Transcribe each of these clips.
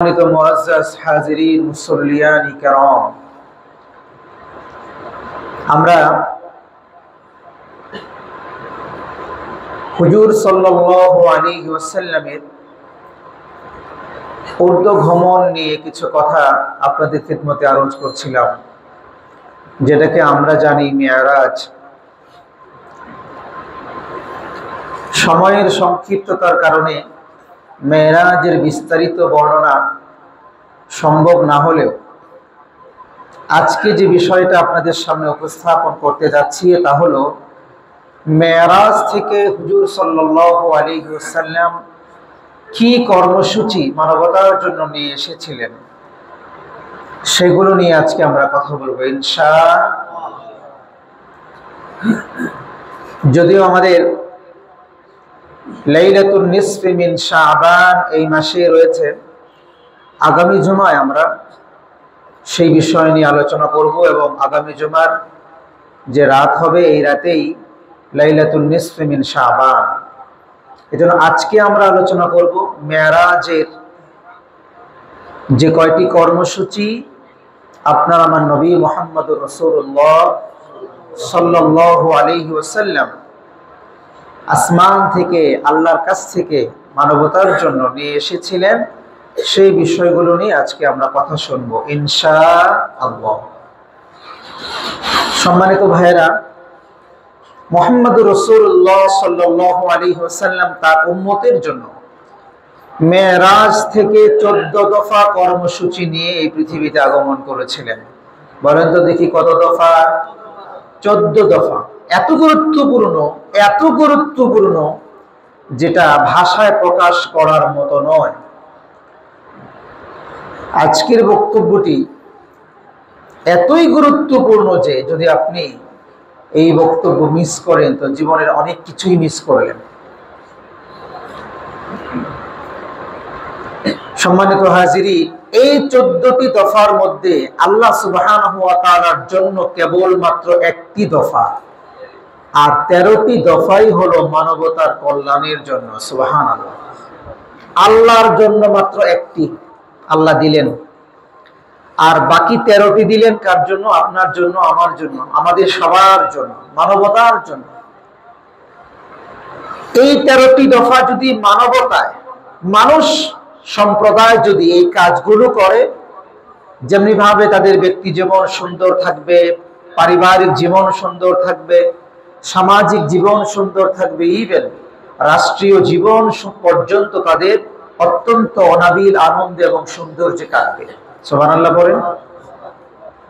মুআজ্জাজ হাজিরিন মুসল্লিয়ান কিরাম, আমরা হুজুর সাল্লাল্লাহু আলাইহি ওয়াসাল্লামের ঊর্ধ্বগমন নিয়ে কিছু কথা আপনাদের খিদমতে আরজ করছিলাম, যেটাকে আমরা জানি মেরাজ। সময়ের সংক্ষিপ্ততার কারণে মেরাজের বিস্তারিত বর্ণনা সম্ভব না হলেও আজকে যে বিষয়টা আপনাদের সামনে উপস্থাপন করতে যাচ্ছি তা হলো মেরাজ থেকে হুজুর সাল্লাল্লাহু আলাইহি ওয়াসাল্লাম কি কর্মসূচি মানবতার জন্য নিয়ে এসেছিলেন, সেগুলো নিয়ে আজকে আমরা কথা বলবো ইনশাআল্লাহ। যদিও আমাদের লাইলাতুন নিসফি মিন শাবান এই মাসে রয়েছে, আগামী জুমায় আমরা সেই বিষয় নিয়ে আলোচনা করব এবং আগামী জুমার যে রাত হবে এই রাতেই লাইলাতুন নিসফি মিন শাবান। এজন্য আজকে আমরা আলোচনা করব মেরাজের যে কয়টি কর্মসূচি আপনার আমার নবী মুহাম্মদুর রাসূলুল্লাহ সাল্লাল্লাহু আলাইহি ওয়াসাল্লাম আসমান থেকে আল্লাহর কাছ থেকে মানবতার জন্য নিয়ে এসেছিলেন, সেই বিষয়গুলো নিয়ে আজকে আমরা কথা শুনবো ইনশাআল্লাহ। সম্মানিত ভাইয়েরা, মুহাম্মদুর রাসূলুল্লাহ সাল্লাল্লাহু আলাইহি ওয়াসাল্লাম তার উম্মতের জন্য মেরাজ থেকে 14 দফা কর্মসূচি নিয়ে এই পৃথিবীতে আগমন করেছিলেন। বলেন তো দেখি কত দফা? 14 দফা। এত গুরুত্বপূর্ণ যেটা ভাষায় প্রকাশ করার মতো নয়। আজকের বক্তব্যটি এতই গুরুত্বপূর্ণ যে যদি আপনি এই বক্তব্য মিস করেন তো জীবনের অনেক কিছুই মিস করলেন। সম্মানিত হাজিরি, এই 14টি দফার মধ্যে আল্লাহ সুবহানাহু ওয়া তাআলার জন্য কেবলমাত্র একটি দফা, আর 13টি দফাই হলো মানবতার কল্যাণের জন্য। সুবহানাল্লাহ। আল্লাহর জন্য মাত্র একটি আল্লাহ দিলেন, আর বাকি 13টি দিলেন কার জন্য? আপনার জন্য, আমার জন্য, আমাদের সবার জন্য, মানবতার জন্য। এই 13টি দফা যদি মানবতায়, মানুষ সম্প্রদায় যদি এই কাজগুলো করে, যেমনি ভাবে তাদের ব্যক্তি জীবন সুন্দর থাকবে, পারিবারিক জীবন সুন্দর থাকবে, সামাজিক জীবন সুন্দর থাকবে, ইভেন রাষ্ট্রীয় জীবন পর্যন্ত তাদের অত্যন্ত অনাবিল আনন্দ এবং সৌন্দর্যে কাটবে। সুবহানাল্লাহ বলেন।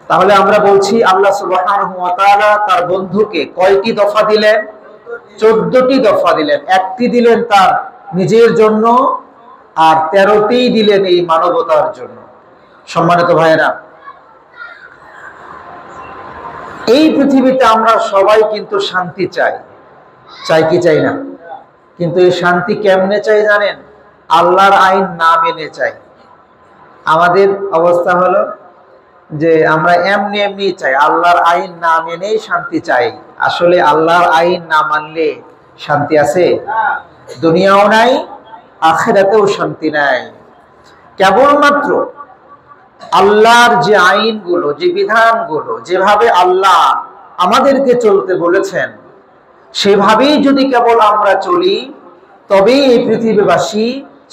তাহলে আমরা বলছি আল্লাহ সুবহানাহু ওয়া তাআলা তার বন্ধুকে কয়টি দফা দিলেন? 14টি দফা দিলেন। একটি দিলেন তার নিজের জন্য, আর 13টি দিলেন এই মানবতার জন্য। সম্মানিত ভাইয়েরা, এই পৃথিবীতে আমরা সবাই কিন্তু শান্তি চাই, চাই কি চাই না? কিন্তু এই শান্তি কেমনে চাই জানেন? আল্লাহর আইন না মেনে চাই। আমাদের অবস্থা হলো যে আমরা এমনি চাই, আল্লাহর আইন না মেনেই শান্তি চাই। আসলে আল্লাহর আইন না মানলে শান্তি আছে? দুনিয়াও নাই, আখিরাতেও শান্তি নাই। কেবলমাত্র আল্লাহর যে আইনগুলো, যে বিধানগুলো, যেভাবে আল্লাহ আমাদেরকে চলতে বলেছেন সেভাবেই যদি কেবল আমরা চলি, তবেই এই পৃথিবীবাসী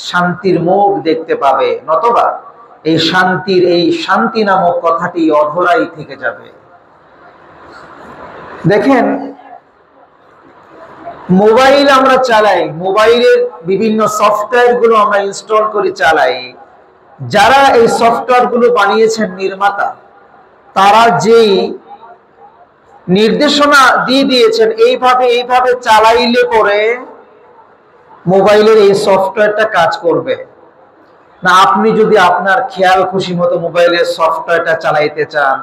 শান্তির মুখ দেখতে পাবে, নতবা এই শান্তি নামক কথাটি অধরাই থেকে যাবে। দেখেন, মোবাইল আমরা চালাই, মোবাইলের বিভিন্ন সফটওয়্যার গুলো আমরা ইনস্টল করে চালাই। যারা এই সফটওয়্যার গুলো বানিয়েছেন, নির্মাতা, তারা যেই নির্দেশনা দিয়ে দিয়েছেন এইভাবে চালাইলে পরে মোবাইলের এই সফটওয়্যারটা কাজ করবে না। আপনি যদি আপনার খেয়াল খুশি মতো মোবাইলের সফটওয়্যারটা চালাইতে চান,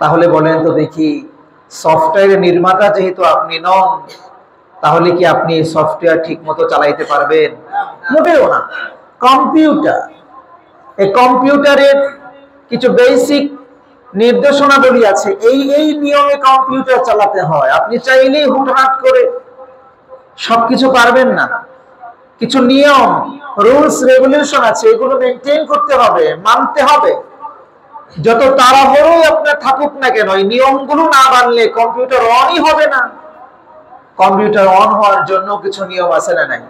তাহলে বলেন তো দেখি, সফটওয়্যারের নির্মাতা যেহেতু আপনি নন, তাহলে কি আপনি সফটওয়্যার ঠিক মতো চালাইতে পারবেন? মোটেও না। কম্পিউটার, এই কম্পিউটারের কিছু বেসিক নির্দেশনাবলী আছে, এই নিয়মে কম্পিউটার চালাতে হয়। আপনি চাইলেই হুটহাট করে সবকিছু পারবেন না, কিছু নিয়ম, রুলস রেগুলেশন আছে, এগুলো মেনটেন করতে হবে, মানতে হবে। যত তাড়াহুড়োই আপনার থাকুক না কেন, এই নিয়মগুলো না মানলে কম্পিউটার অনই হবে না। কম্পিউটার অন হওয়ার জন্য কিছু নিয়ম আছে না নাই?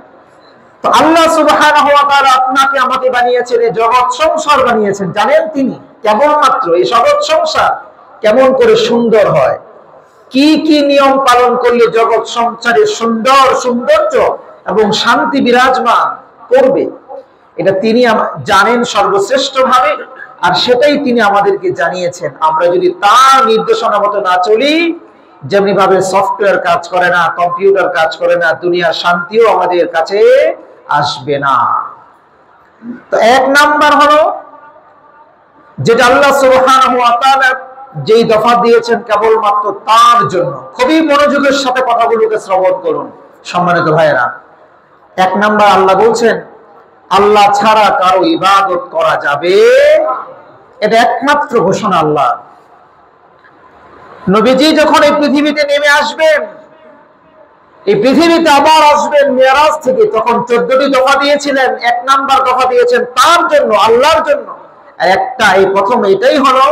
তো আল্লাহ সুবহানাহু ওয়া তাআলা আপনাকে আমাকে বানিয়েছেন, এই জগৎ সংসার বানিয়েছেন, জানেন তিনি কেবলমাত্র এই জগৎ সংসার কেমন করে সুন্দর হয়, কি কি নিয়ম পালন করলে জগৎ সংসারে সৌন্দর্য এবং শান্তি বিরাজমান করবে, এটা তিনি জানেন সর্বশ্রেষ্ঠ ভাবে। আর সেটাই তিনি আমাদেরকে জানিয়েছেন। আমরা যদি তার নির্দেশনা মতো না চলি, যেমনি ভাবে সফটওয়্যার কাজ করে না, কম্পিউটার কাজ করে না, দুনিয়ার শান্তিও আমাদের কাছে আসবে না। তো এক নাম্বার হলো যেটা আল্লাহ সুবহানাহু ওয়া তাআলা যেই দফা দিয়েছেন কেবলমাত্র তার জন্য। খুবই মনোযোগের সাথে কথাগুলোকে শ্রবণ করুন সম্মানিত ভাইয়েরা। এক নাম্বার আল্লাহ বলছেন, আল্লাহ ছাড়া কারো ইবাদত করা যাবে, এটা একমাত্র ঘোষণা আল্লাহ। নবীজি যখন এই পৃথিবীতে নেমে আসবেন, এই পৃথিবীতে আবার আসবেন মিরাজ থেকে, তখন 14টি দফা দিয়েছিলেন। এক নাম্বার দফা দিয়েছেন তার জন্য, আল্লাহর জন্য। একটা এই প্রথম এটাই হলো,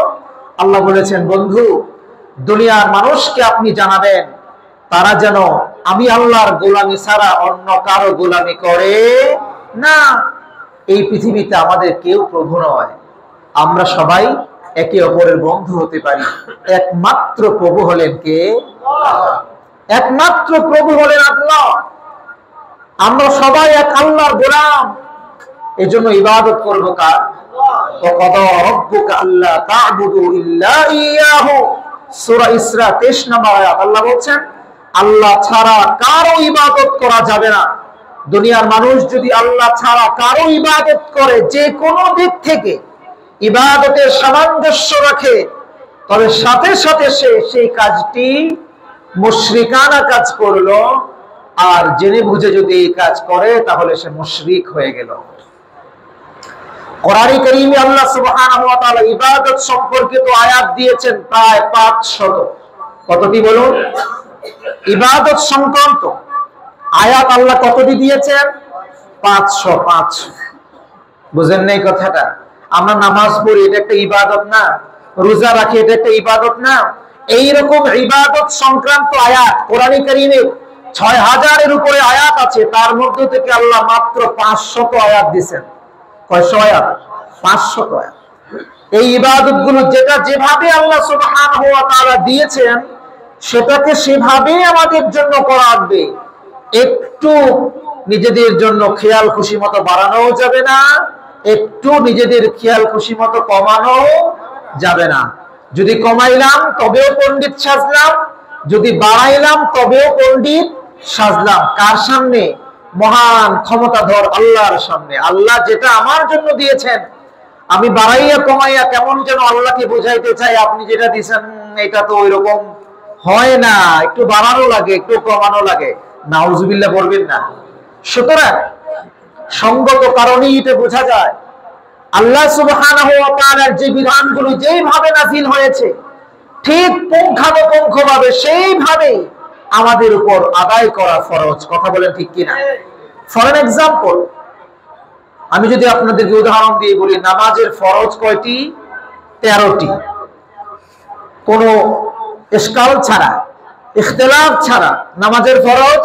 আল্লাহ বলেছেন, বন্ধু দুনিয়ার মানুষকে আপনি জানাবেন তারা যেন আমি আল্লাহর গোলামি ছাড়া অন্য কারো গোলামি করে না। এই পৃথিবীতে আমাদের কেউ প্রভু নয়, আমরা সবাই একে অপরের বন্ধু হতে পারি। একমাত্র প্রভু হলেন কে? একমাত্র প্রভু হলেন আল্লাহ। আমরা সবাই এক আল্লাহর গোলাম, এজন্য ইবাদত করব কার? ওয়াকাদা রাব্বুকা আল্লা তা'বুদু ইল্লা ইয়াহু, সূরা ইসরা 23 নম্বর আয়াত। আল্লাহ বলছেন আল্লাহ ছাড়া কারো ইবাদত করা যাবে না। দুনিয়ার মানুষ যদি আল্লাহ ছাড়া কারো ইবাদত করে, যে কোনো দিক থেকে ইবাদতের সামঞ্জস্য রাখে, তবে সাথে সাথে সে সেই কাজটি মুশরিকানা কাজ করলো। আর জেনে বুঝে যদি এই কাজ করে তাহলে সে মুশরিক হয়ে গেল। কোরআনে কারীমে আল্লাহ সুবহানাহু ওয়া তাআলা ইবাদত সম্পর্কিত আয়াত দিয়েছেন প্রায় 500। কতটি বলুন? ইবাদত সংক্রান্ত আয়াত আল্লাহ কতটি দিয়েছেন? 505। বুঝেন নাই কথাটা? আমরা নামাজ পড়ি, এটা একটা ইবাদত না? রোজা রাখি, এটা একটা ইবাদত না? এইরকম ইবাদত সংক্রান্ত আয়াত কোরআনে কারীমে 6000-এর উপরে আয়াত আছে। তার মধ্যে থেকে আল্লাহ মাত্র 500 আয়াত দিয়েছেন। কয়শো আয়াত? 500 আয়াত। এই ইবাদতগুলো যেটা যেভাবে আল্লাহ সুবহানাহু ওয়া তাআলা দিয়েছেন, সেটাকে সেভাবে আমাদের জন্য করা লাগবে। একটু নিজেদের জন্য খেয়াল খুশি মতো বাড়ানো যাবে না, একটু নিজেদের খেয়াল খুশি মতো কমানো যাবে না। যদি কমাইলাম তবেও পণ্ডিত সাজলাম, যদি বাড়াইলাম তবেও পণ্ডিত সাজলাম। কার সামনে? মহান ক্ষমতাধর আল্লাহর সামনে। আল্লাহ যেটা আমার জন্য দিয়েছেন, আমি বাড়াইয়া কমাইয়া কেমন যেন আল্লাহকে বোঝাইতে চাই, আপনি যেটা দিয়েছেন এটা তো ওইরকম হয় না, একটু বাড়ানো লাগে, একটু কমানো লাগে। নাউজুবিল্লাহ বলবেন না। সুতরাং সঙ্গত কারণেই এটা বোঝা যায় আল্লাহ সুবহানাহু ওয়া তাআলার যে বিধানগুলো যেইভাবে নাযিল হয়েছে, ঠিক পুঙ্খানুপুঙ্খভাবে সেইভাবে আমাদের উপর আদায় করা ফরজ। কথা বলেন ঠিক কিনা? ফর এন এক্সাম্পল, আমি যদি আপনাদেরকে উদাহরণ দিয়ে বলি, নামাজের ফরজ কয়টি? 13টি। কোনো ইশকাল ছাড়া, ইখতিলাফ ছাড়া নামাজের ফরজ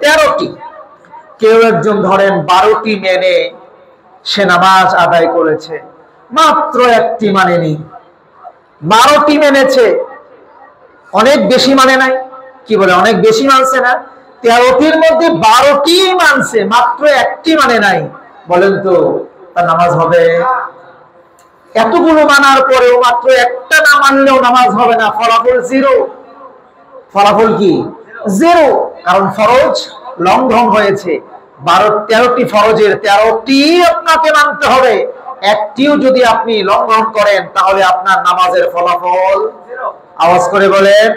13টি। কেউ একজন ধরেন 12টি মেনে সে নামাজ আদায় করেছে, মাত্র একটি মানেনি। 12টি মেনেছে, অনেক বেশি মানে নাই। কি বলে? অনেক বেশি মানছে না? 13টির মধ্যে 12টি মানছে, মাত্র একটি মানে নাই। বলেন তো তার নামাজ হবে? এতগুলো মানার পরেও মাত্র একটা না মানলেও নামাজ হবে না, ফলাফল জিরো। ফলাফল কি? জিরো। কারণ ফরজ লঙ্ঘন হয়েছে। 13টি ফরজের 13টি আপনাকে মানতে হবে। একটিও যদি আপনি লঙ্ঘন করেন তাহলে আপনার নামাজের ফলাফল আওয়াজ করে বলেন।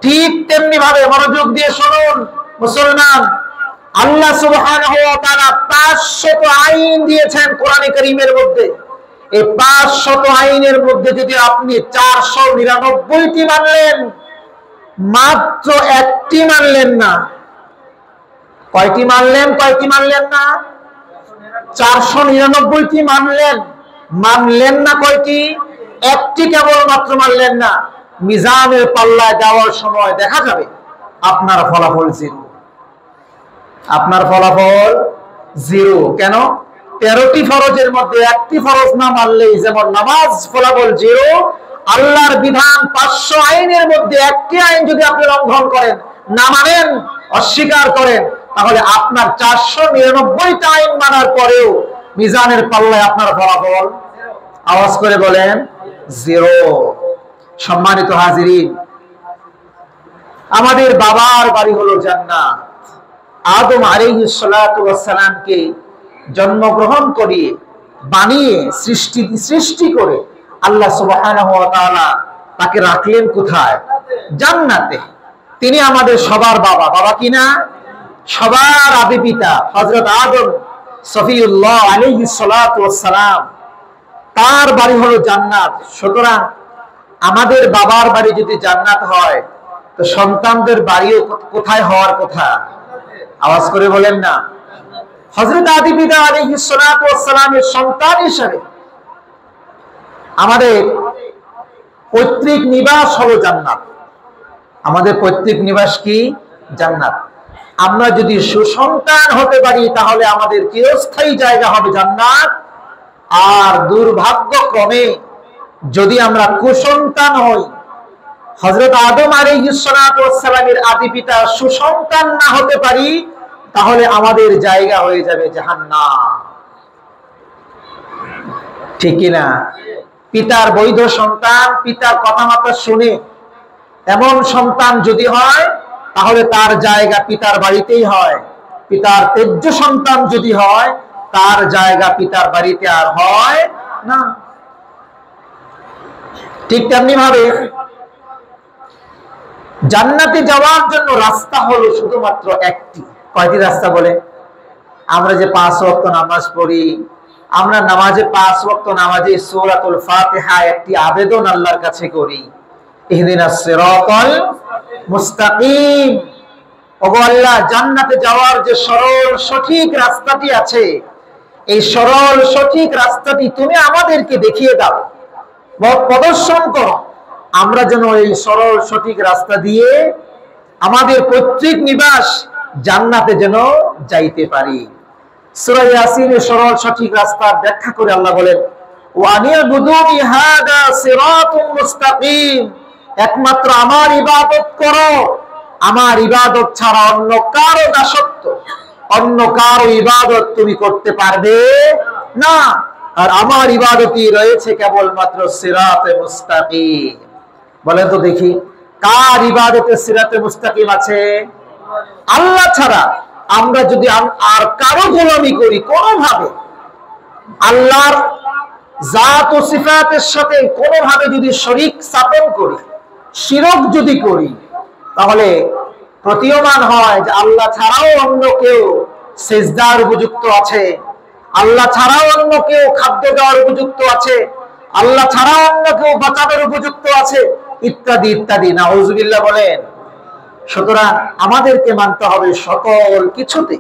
ঠিক তেমনি ভাবে মনোযোগ দিয়ে শুনুন মুসলমান, আল্লাহ সুবহানাহু ওয়া তাআলা 500 আইন দিয়েছেন কোরআনে কারীমের মধ্যে। এই 500 আইনের মধ্যে যদি আপনি 499টি মানলেন, মাত্র একটি মানলেন না, কয়টি মানলেন? কয়টি মানলেন না? 499টি মানলেন। মানলেন না কয়টি? একটি কেবলমাত্র মানলেন না। মিজানের পাল্লায় দেওয়ার সময় দেখা যাবে আপনার ফলাফল জিরো। আপনার ফলাফল জিরো। কেন? 13টি ফরজের মধ্যে একটি ফরজ না মানলেই যেমন নামাজ ফলাফল জিরো, আল্লাহর বিধান 500 আইনের মধ্যে একটি আইন যদি আপনি লঙ্ঘন করেন, না মানেন, অস্বীকার করেন, তাহলে আপনার 499টা আইন মানার পরেও মিজানের পাল্লায় আপনার ফলাফল, আওয়াজ করে বলেন, জিরো। সম্মানিত হাজিরিন, আমাদের বাবার বাড়ি হলো জান্নাত। আদম আলাইহিস সালাতু ওয়াস সালামকে জন্মগ্রহণ করিয়ে বানিয়ে সৃষ্টি করে আল্লাহ সুবহানাহু ওয়া তাআলা তাকে রাখলেন কোথায়? জান্নাতে। তিনি আমাদের সবার বাবা। বাবা কিনা? সবার আদি পিতা হযরত আদম সফিউল্লাহ আলাইহিস সালাতু ওয়াস সালাম, তার বাড়ি হলো জান্নাত। সুতরাং আমাদের বাবার বাড়ি যদি জান্নাত হয়, তো সন্তানদের বাড়িও কোথায় হওয়ার কথা? আওয়াজ করে বলেন না। হযরত আদি পিতা আলাইহিস সালাতু ওয়াস সালামের সন্তান হিসেবে আমাদের পৈতৃক নিবাস হলো জান্নাত। আমাদের পৈতৃক নিবাস কি? জান্নাত। আমরা যদি সুসন্তান হতে পারি তাহলে আমাদের চিরস্থায়ী জায়গা হবে জান্নাত। আর দুর্ভাগ্যক্রমে যদি আমরা কুসন্তান হই, হযরত আদম আলাইহিস সালাতু ওয়াস সালামের আদি পিতা সুসন্তান না হতে পারি, তাহলে আমাদের জায়গা হয়ে যাবে জাহান্নাম। ঠিক কিনা? পিতার বৈধ সন্তান, পিতার কথাবার্তা শুনে এমন সন্তান যদি হয়, তাহলে তার জায়গা পিতার বাড়িতেই হয়। পিতার তেজ্য সন্তান যদি হয়, তার জায়গা পিতার বাড়িতে আর হয় না। ঠিক তেমনি ভাবে জান্নাতে যাওয়ার জন্য রাস্তা হলো শুধুমাত্র একটি। কয়টি রাস্তা বলে? আমরা যে 5 ওয়াক্ত নামাজ পড়ি, আমরা নামাজে 5 ওয়াক্ত নামাজে সূরাতুল ফাতিহা একটি আবেদন আল্লাহর কাছে করি, ইহদিনাস সিরাতাল মুস্তাকিম। ওগো আল্লাহ, জান্নাতে যাওয়ার যে সরল সঠিক রাস্তাটি আছে, এই সরল সঠিক রাস্তাটি তুমি আমাদেরকে দেখিয়ে দাও, প্রদর্শন করো। আমরা যেন এই সরল সঠিক রাস্তা দিয়ে আমাদের পৈতৃক নিবাস জান্নাতে যেন যাইতে পারি। সূরা ইয়াসিনের সরল সঠিক রাস্তার ব্যাখ্যা করে আল্লাহ বলেন, ওয়ানিবুদুনি হাদা সিরাতুম মুস্তাকিম, একমাত্র আমার ইবাদত করো। আমার ইবাদত ছাড়া অন্য কারো দাসত্ব, অন্য কারো ইবাদত তুমি করতে পারবে না। আর আমার ইবাদতই রয়েছে কেবলমাত্র সিরাতে মুস্তাকিম। বলেন তো দেখি, কার ইবাদতে সিরাতে মুস্তাকিম আছে? আল্লাহ ছাড়া আমরা যদি আর কারো গোলামি করি, কোনোভাবে আল্লাহর জাত ও সিফাতের সাথে কোনোভাবে যদি শরীক স্থাপন করি, শিরক যদি করি, তাহলে প্রতীয়মান হয় যে আল্লাহ ছাড়াও অন্য কেউ সিজদার উপযুক্ত আছে, আল্লাহ ছাড়াও অন্য কেউ খাদ্য দেওয়ার উপযুক্ত আছে, আল্লাহ ছাড়াও অন্য কেউ বাঁচানোর উপযুক্ত আছে, ইত্যাদি ইত্যাদি। নাউজুবিল্লাহ বলেন। সুতরাং আমাদেরকে মানতে হবে সকল কিছুতে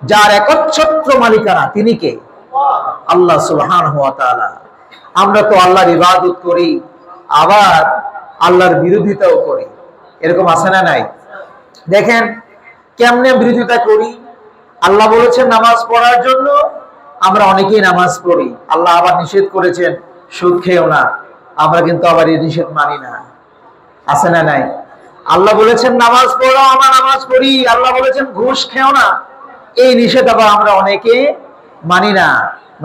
যার একচ্ছত্র মালিকানা, তিনি কে? আল্লাহ সুবহানাহু ওয়া তাআলা। আমরা তো আল্লাহর ইবাদত করি, আবার আল্লাহর বিরোধিতাও করি। এরকম আছে না নাই? দেখেন কেমনে বিরোধিতা করি। আল্লাহ বলেছেন নামাজ পড়ার জন্য, আমরা অনেকেই নামাজ পড়ি। আল্লাহ আবার নিষেধ করেছেন সুদ খেও না, আমরা কিন্তু আবার এই নিষেধ মানি না। আছে না নাই? আল্লাহ বলেছেন নামাজ পড়ো, আমরা নামাজ পড়ি। আল্লাহ বলেছেন ঘুষ খেও না, এই নিষেধ আবার আমরা অনেকে মানি না।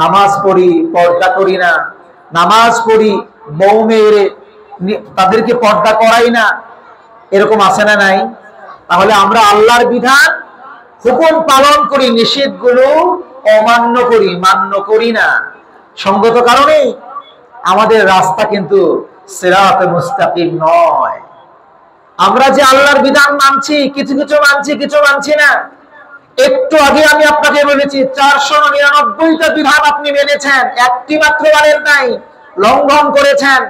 নামাজ পড়ি, পর্দা করি না। নামাজ পড়ি, বউ মেয়েরে তাদেরকে পর্দা করাই না। এরকম আছে না নাই? তাহলে আমরা আল্লাহর বিধান হুকুম পালন করি, নিষেধগুলো অমান্য করি, মান্য করি না। সঙ্গত কারণে আমাদের রাস্তা কিন্তু সিরাতে মুস্তাকিম নয়। আমরা যে আল্লাহর বিধান মানছি, কিছু কিছু মানছি, কিছু মানছি না। একটু আগে আমি আপনাকে বলেছি 499টা বিধান আপনি মেনেছেন, একটি মাত্র মানেন নাই, লঙ্ঘন করেছেন,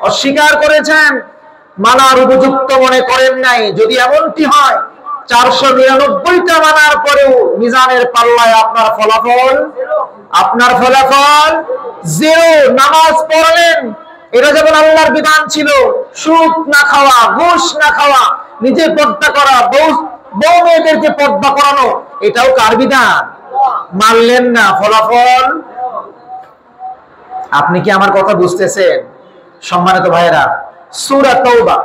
অস্বীকার করেছেন, মানার উপযুক্ত মনে করেন নাই। যদি এমনটি হয় 499টা মানার পরেও মিজানের পাল্লায় আপনার ফলাফল জিরো। নামাজ পড়লেন, এটা যেমন আল্লাহর বিধান ছিল, সুদ না খাওয়া, ঘুষ না খাওয়া, নিজে পর্দা করা, বউ মেয়েদেরকে পর্দা করানো, এটাও কার বিধান? মানলেন না, ফলাফল। আপনি কি আমার কথা বুঝতেছেন? সম্মানিত ভাইয়েরা, সূরা তাওবা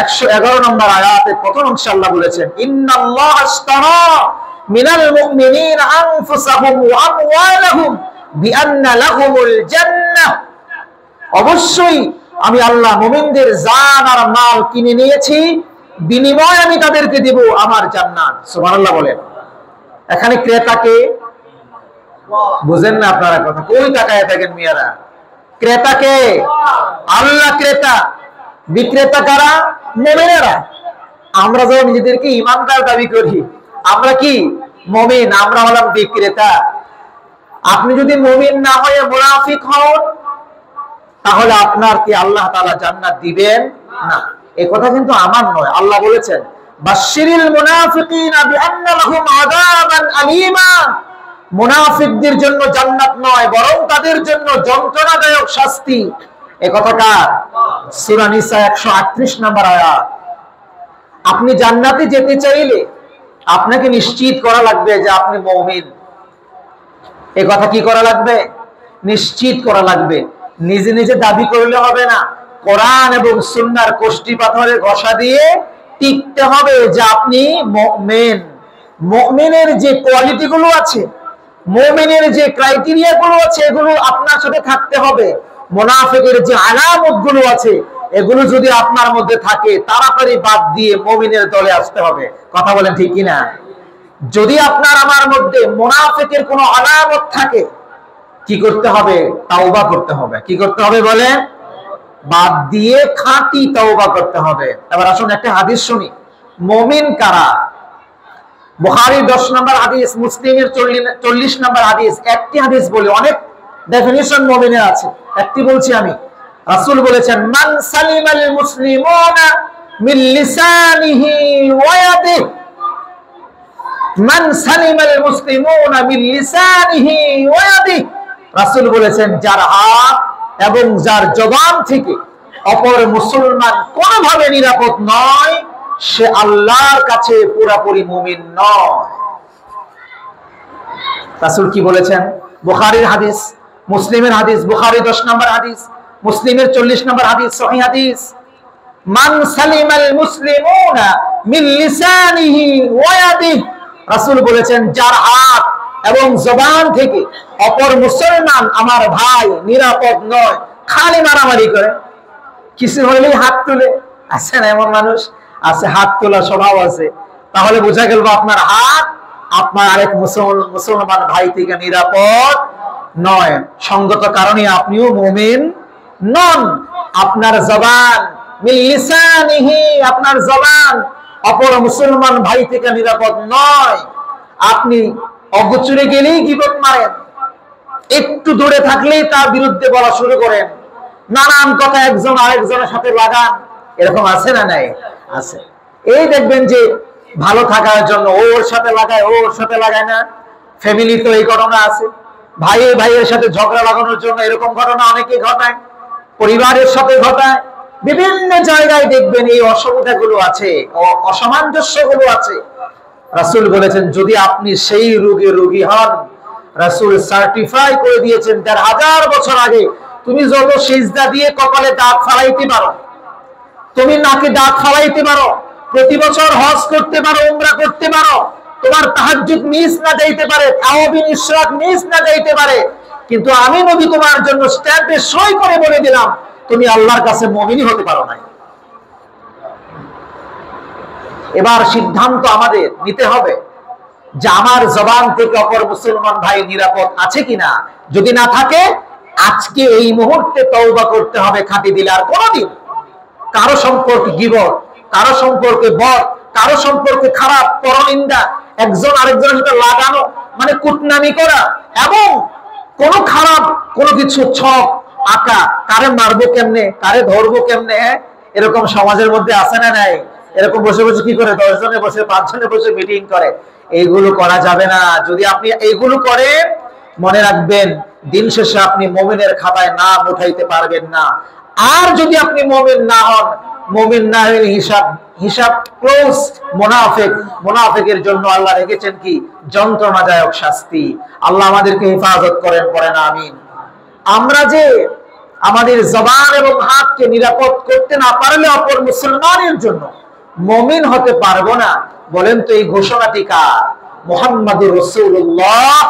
111 নম্বর আয়াতে প্রথম অংশে আল্লাহ বলেছেন, ইন্নাল্লাহ আশতারা মিনাল মুমিনিনা আনফুসাহুম ওয়া আমওয়ালাহুম বিআন্না লাহুমুল জান্নাহ। অবশ্যই আমি আল্লাহ মুমিনদের জান আর মাল কিনে নিয়েছি, বিনিময়ে আমি তাদেরকে দেব আমার জান্নাত। সুবহানাল্লাহ বলেন। এখানে ক্রেতাকে বুঝেন না আপনারা কথা, কই তাকায় থাকেন মিয়ারা? ক্রেতাকে আল্লাহ ক্রেতা, বিক্রেতা কারা? মুমিনেরা। আমরা যখন নিজেদেরকে ইমানদার দাবি করি, আমরা কি মুমিন? আমরা হলাম বিক্রেতা। আপনি যদি মুমিন না হয়ে মুনাফিক হন, তাহলে আপনার কি আল্লাহ তাআলা জান্নাত দিবেন না? এই কথা কিন্তু আমার নয়, আল্লাহ বলেছেন, বাশশিরিল মুনাফিকিনা বিআন্না লাহুম আযাবান আলীমা। মুনাফিকদের জন্য জান্নাত নয়, বরং তাদের জন্য যন্ত্রণাদায়ক শাস্তি। এই কথাটা সূরা নিসা 138 নম্বর আয়াত। আপনি জান্নাতে যেতে চাইলে আপনাকে নিশ্চিত করা লাগবে যে আপনি মুমিন। এই কথা কি করা লাগবে? নিশ্চিত করা লাগবে। নিজে নিজে দাবি করলে হবে না, কোরআন এবং সুন্নাহর কষ্টি পাথরে ঘষা দিয়ে টিকতে হবে যে আপনি মুমিন। মুমিনের যে কোয়ালিটি গুলো আছে, মুমিনের যে ক্রাইটেরিয়া গুলো আছে, এগুলো আপনার সাথে থাকতে হবে। মুনাফিকের যে আলামত গুলো আছে, এগুলো যদি আপনার মধ্যে থাকে, তাড়াতাড়ি বাদ দিয়ে মুমিনের দলে আসতে হবে। কথা বলেন ঠিক কিনা? যদি আপনার আমার মধ্যে মুনাফিকের কোনো আলামত থাকে, কি করতে হবে? তাওবা করতে হবে। কি করতে হবে বলেন? বাদ দিয়ে খাঁটি তাওবা করতে হবে। এবার আসুন একটা হাদিস শুনি, মুমিন কারা? বুখারী 10 নম্বর হাদিস, মুসলিমের 40 নম্বর হাদিস। একটি হাদিস বলি, অনেক ডেফিনিশন মুমিনের আছে, একটি বলছি আমি। রাসূল বলেছেন, মান সালিমাল মুসলিমুনা মিন লিসানিহি ওয়া ইয়াদিহি। মান সালিমাল মুসলিমুনা মিন লিসানিহি ওয়া ইয়াদিহি। রাসূল বলেছেন, যার হাত এবং যার জবান থেকে অপর মুসলমান কোনোভাবে নিরাপদ নয়, সে আল্লাহর কাছে পুরোপুরি মুমিন নয়। রাসূল কি বলেছেন? বুখারীর হাদিস, মুসলিমের হাদিস। বুখারী 10 নম্বর হাদিস, মুসলিমের 40 নম্বর হাদিস, সহিহ হাদিস। মান সালিমাল মুসলিমুনা মিন লিসানিহি ওয়া ইয়াদিহি। রাসূল বলেছেন, যার হাত এবং জবান থেকে অপর মুসলমান আমার ভাই নিরাপদ নয়, খালি মারামারি করে, কিছু হলেই হাত তুলে। আছে না এমন মানুষ? আছে, হাত তোলা স্বভাব আছে। তাহলে বোঝা গেল আপনার হাত আপনার আরেক মুসলমান ভাই থেকে নিরাপদ নয়। সঙ্গত কারণে আপনিও মুমিন নন। আপনার জবান মিন লিসানিহি, আপনার জবান অপর মুসলমান ভাই থেকে নিরাপদ নয়। আপনি অগোচরে গেলেই গীবত মারেন, একটু দূরে থাকলেই তার বিরুদ্ধে বলা শুরু করেন, নানান কথা একজন আরেকজনের সাথে লাগান। এরকম আছে না নাই? আছে। এই দেখবেন যে ভালো থাকার জন্য ওর সাথে লাগায়, ওর সাথে লাগায় না। ফ্যামিলি তো এই ঘটনা আছে, ভাইয়ের ভাইয়ের সাথে ঝগড়া লাগানোর জন্য এরকম ঘটনা অনেকে ঘটায়, পরিবারের সাথে ঘটায়। বিভিন্ন জায়গায় দেখবেন এই অসমতাগুলো আছে, অসামঞ্জস্য গুলো আছে। রাসূল বলেছেন, যদি আপনি সেই রোগে রোগী হন, রাসূল সার্টিফাই করে দিয়েছেন ১,৫০০ বছর আগে, তুমি যত সিজদা দিয়ে কপালে দাগ ফালাইতে পারো, তুমি নাকে দাগ ফালাইতে পারো, প্রতি বছর হজ করতে পারো, উমরা করতে পারো, তোমার তাহাজ্জুদ মিস না যাইতে পারে, তাওবিন ইশরাক মিস না যাইতে পারে, কিন্তু আমি নবী তোমার জন্য স্ট্যাম্পে সই করে বলে দিলাম, তুমি আল্লাহর কাছে মুমিনই হতে পারো না। এবার সিদ্ধান্ত আমাদের নিতে হবে যে আমার জবান থেকে অপর মুসলমান ভাই নিরাপদ আছে কিনা। যদি না থাকে, আজকে এই মুহূর্তে তওবা করতে হবে খাঁটি দিলে। আর কোনোদিন কারো সম্পর্কে গীবত, কারো সম্পর্কে বদ, কারো সম্পর্কে খারাপ পরনিন্দা, একজন আরেকজনের সাথে লাগানো, মানে কুটনামি করা, এবং কোন খারাপ কোনো কিছু ছক আঁকা, কারে মারবো কেমনে, কারে ধরবো কেমনে, এরকম সমাজের মধ্যে আছে না নাই? এরকম বসে বসে কি করে 10 জনে বসে 5 জনে বসে মিটিং করে, এইগুলো করা যাবে না। যদি আপনি এইগুলো করেন, মনে রাখবেন দিন শেষে আপনি মুমিনের খাতায় নাম উঠাইতে পারবেন না। আর যদি আপনি মুমিন না হন, মুমিন না হলে হিসাব ক্লোজ। মুনাফিকের জন্য আল্লাহ রেখেছেন কি যন্ত্রণাদায়ক শাস্তি। আল্লাহ আমাদেরকে হেফাজত করেন, পড়েন আমিন। আমরা যে আমাদের জবান এবং হাতকে নিরাপদ করতে না পারলে অপর মুসলমানের জন্য মুমিন হতে পারবো না, বলেন তো এই ঘোষণাটি কার? মুহাম্মাদুর রাসূলুল্লাহ।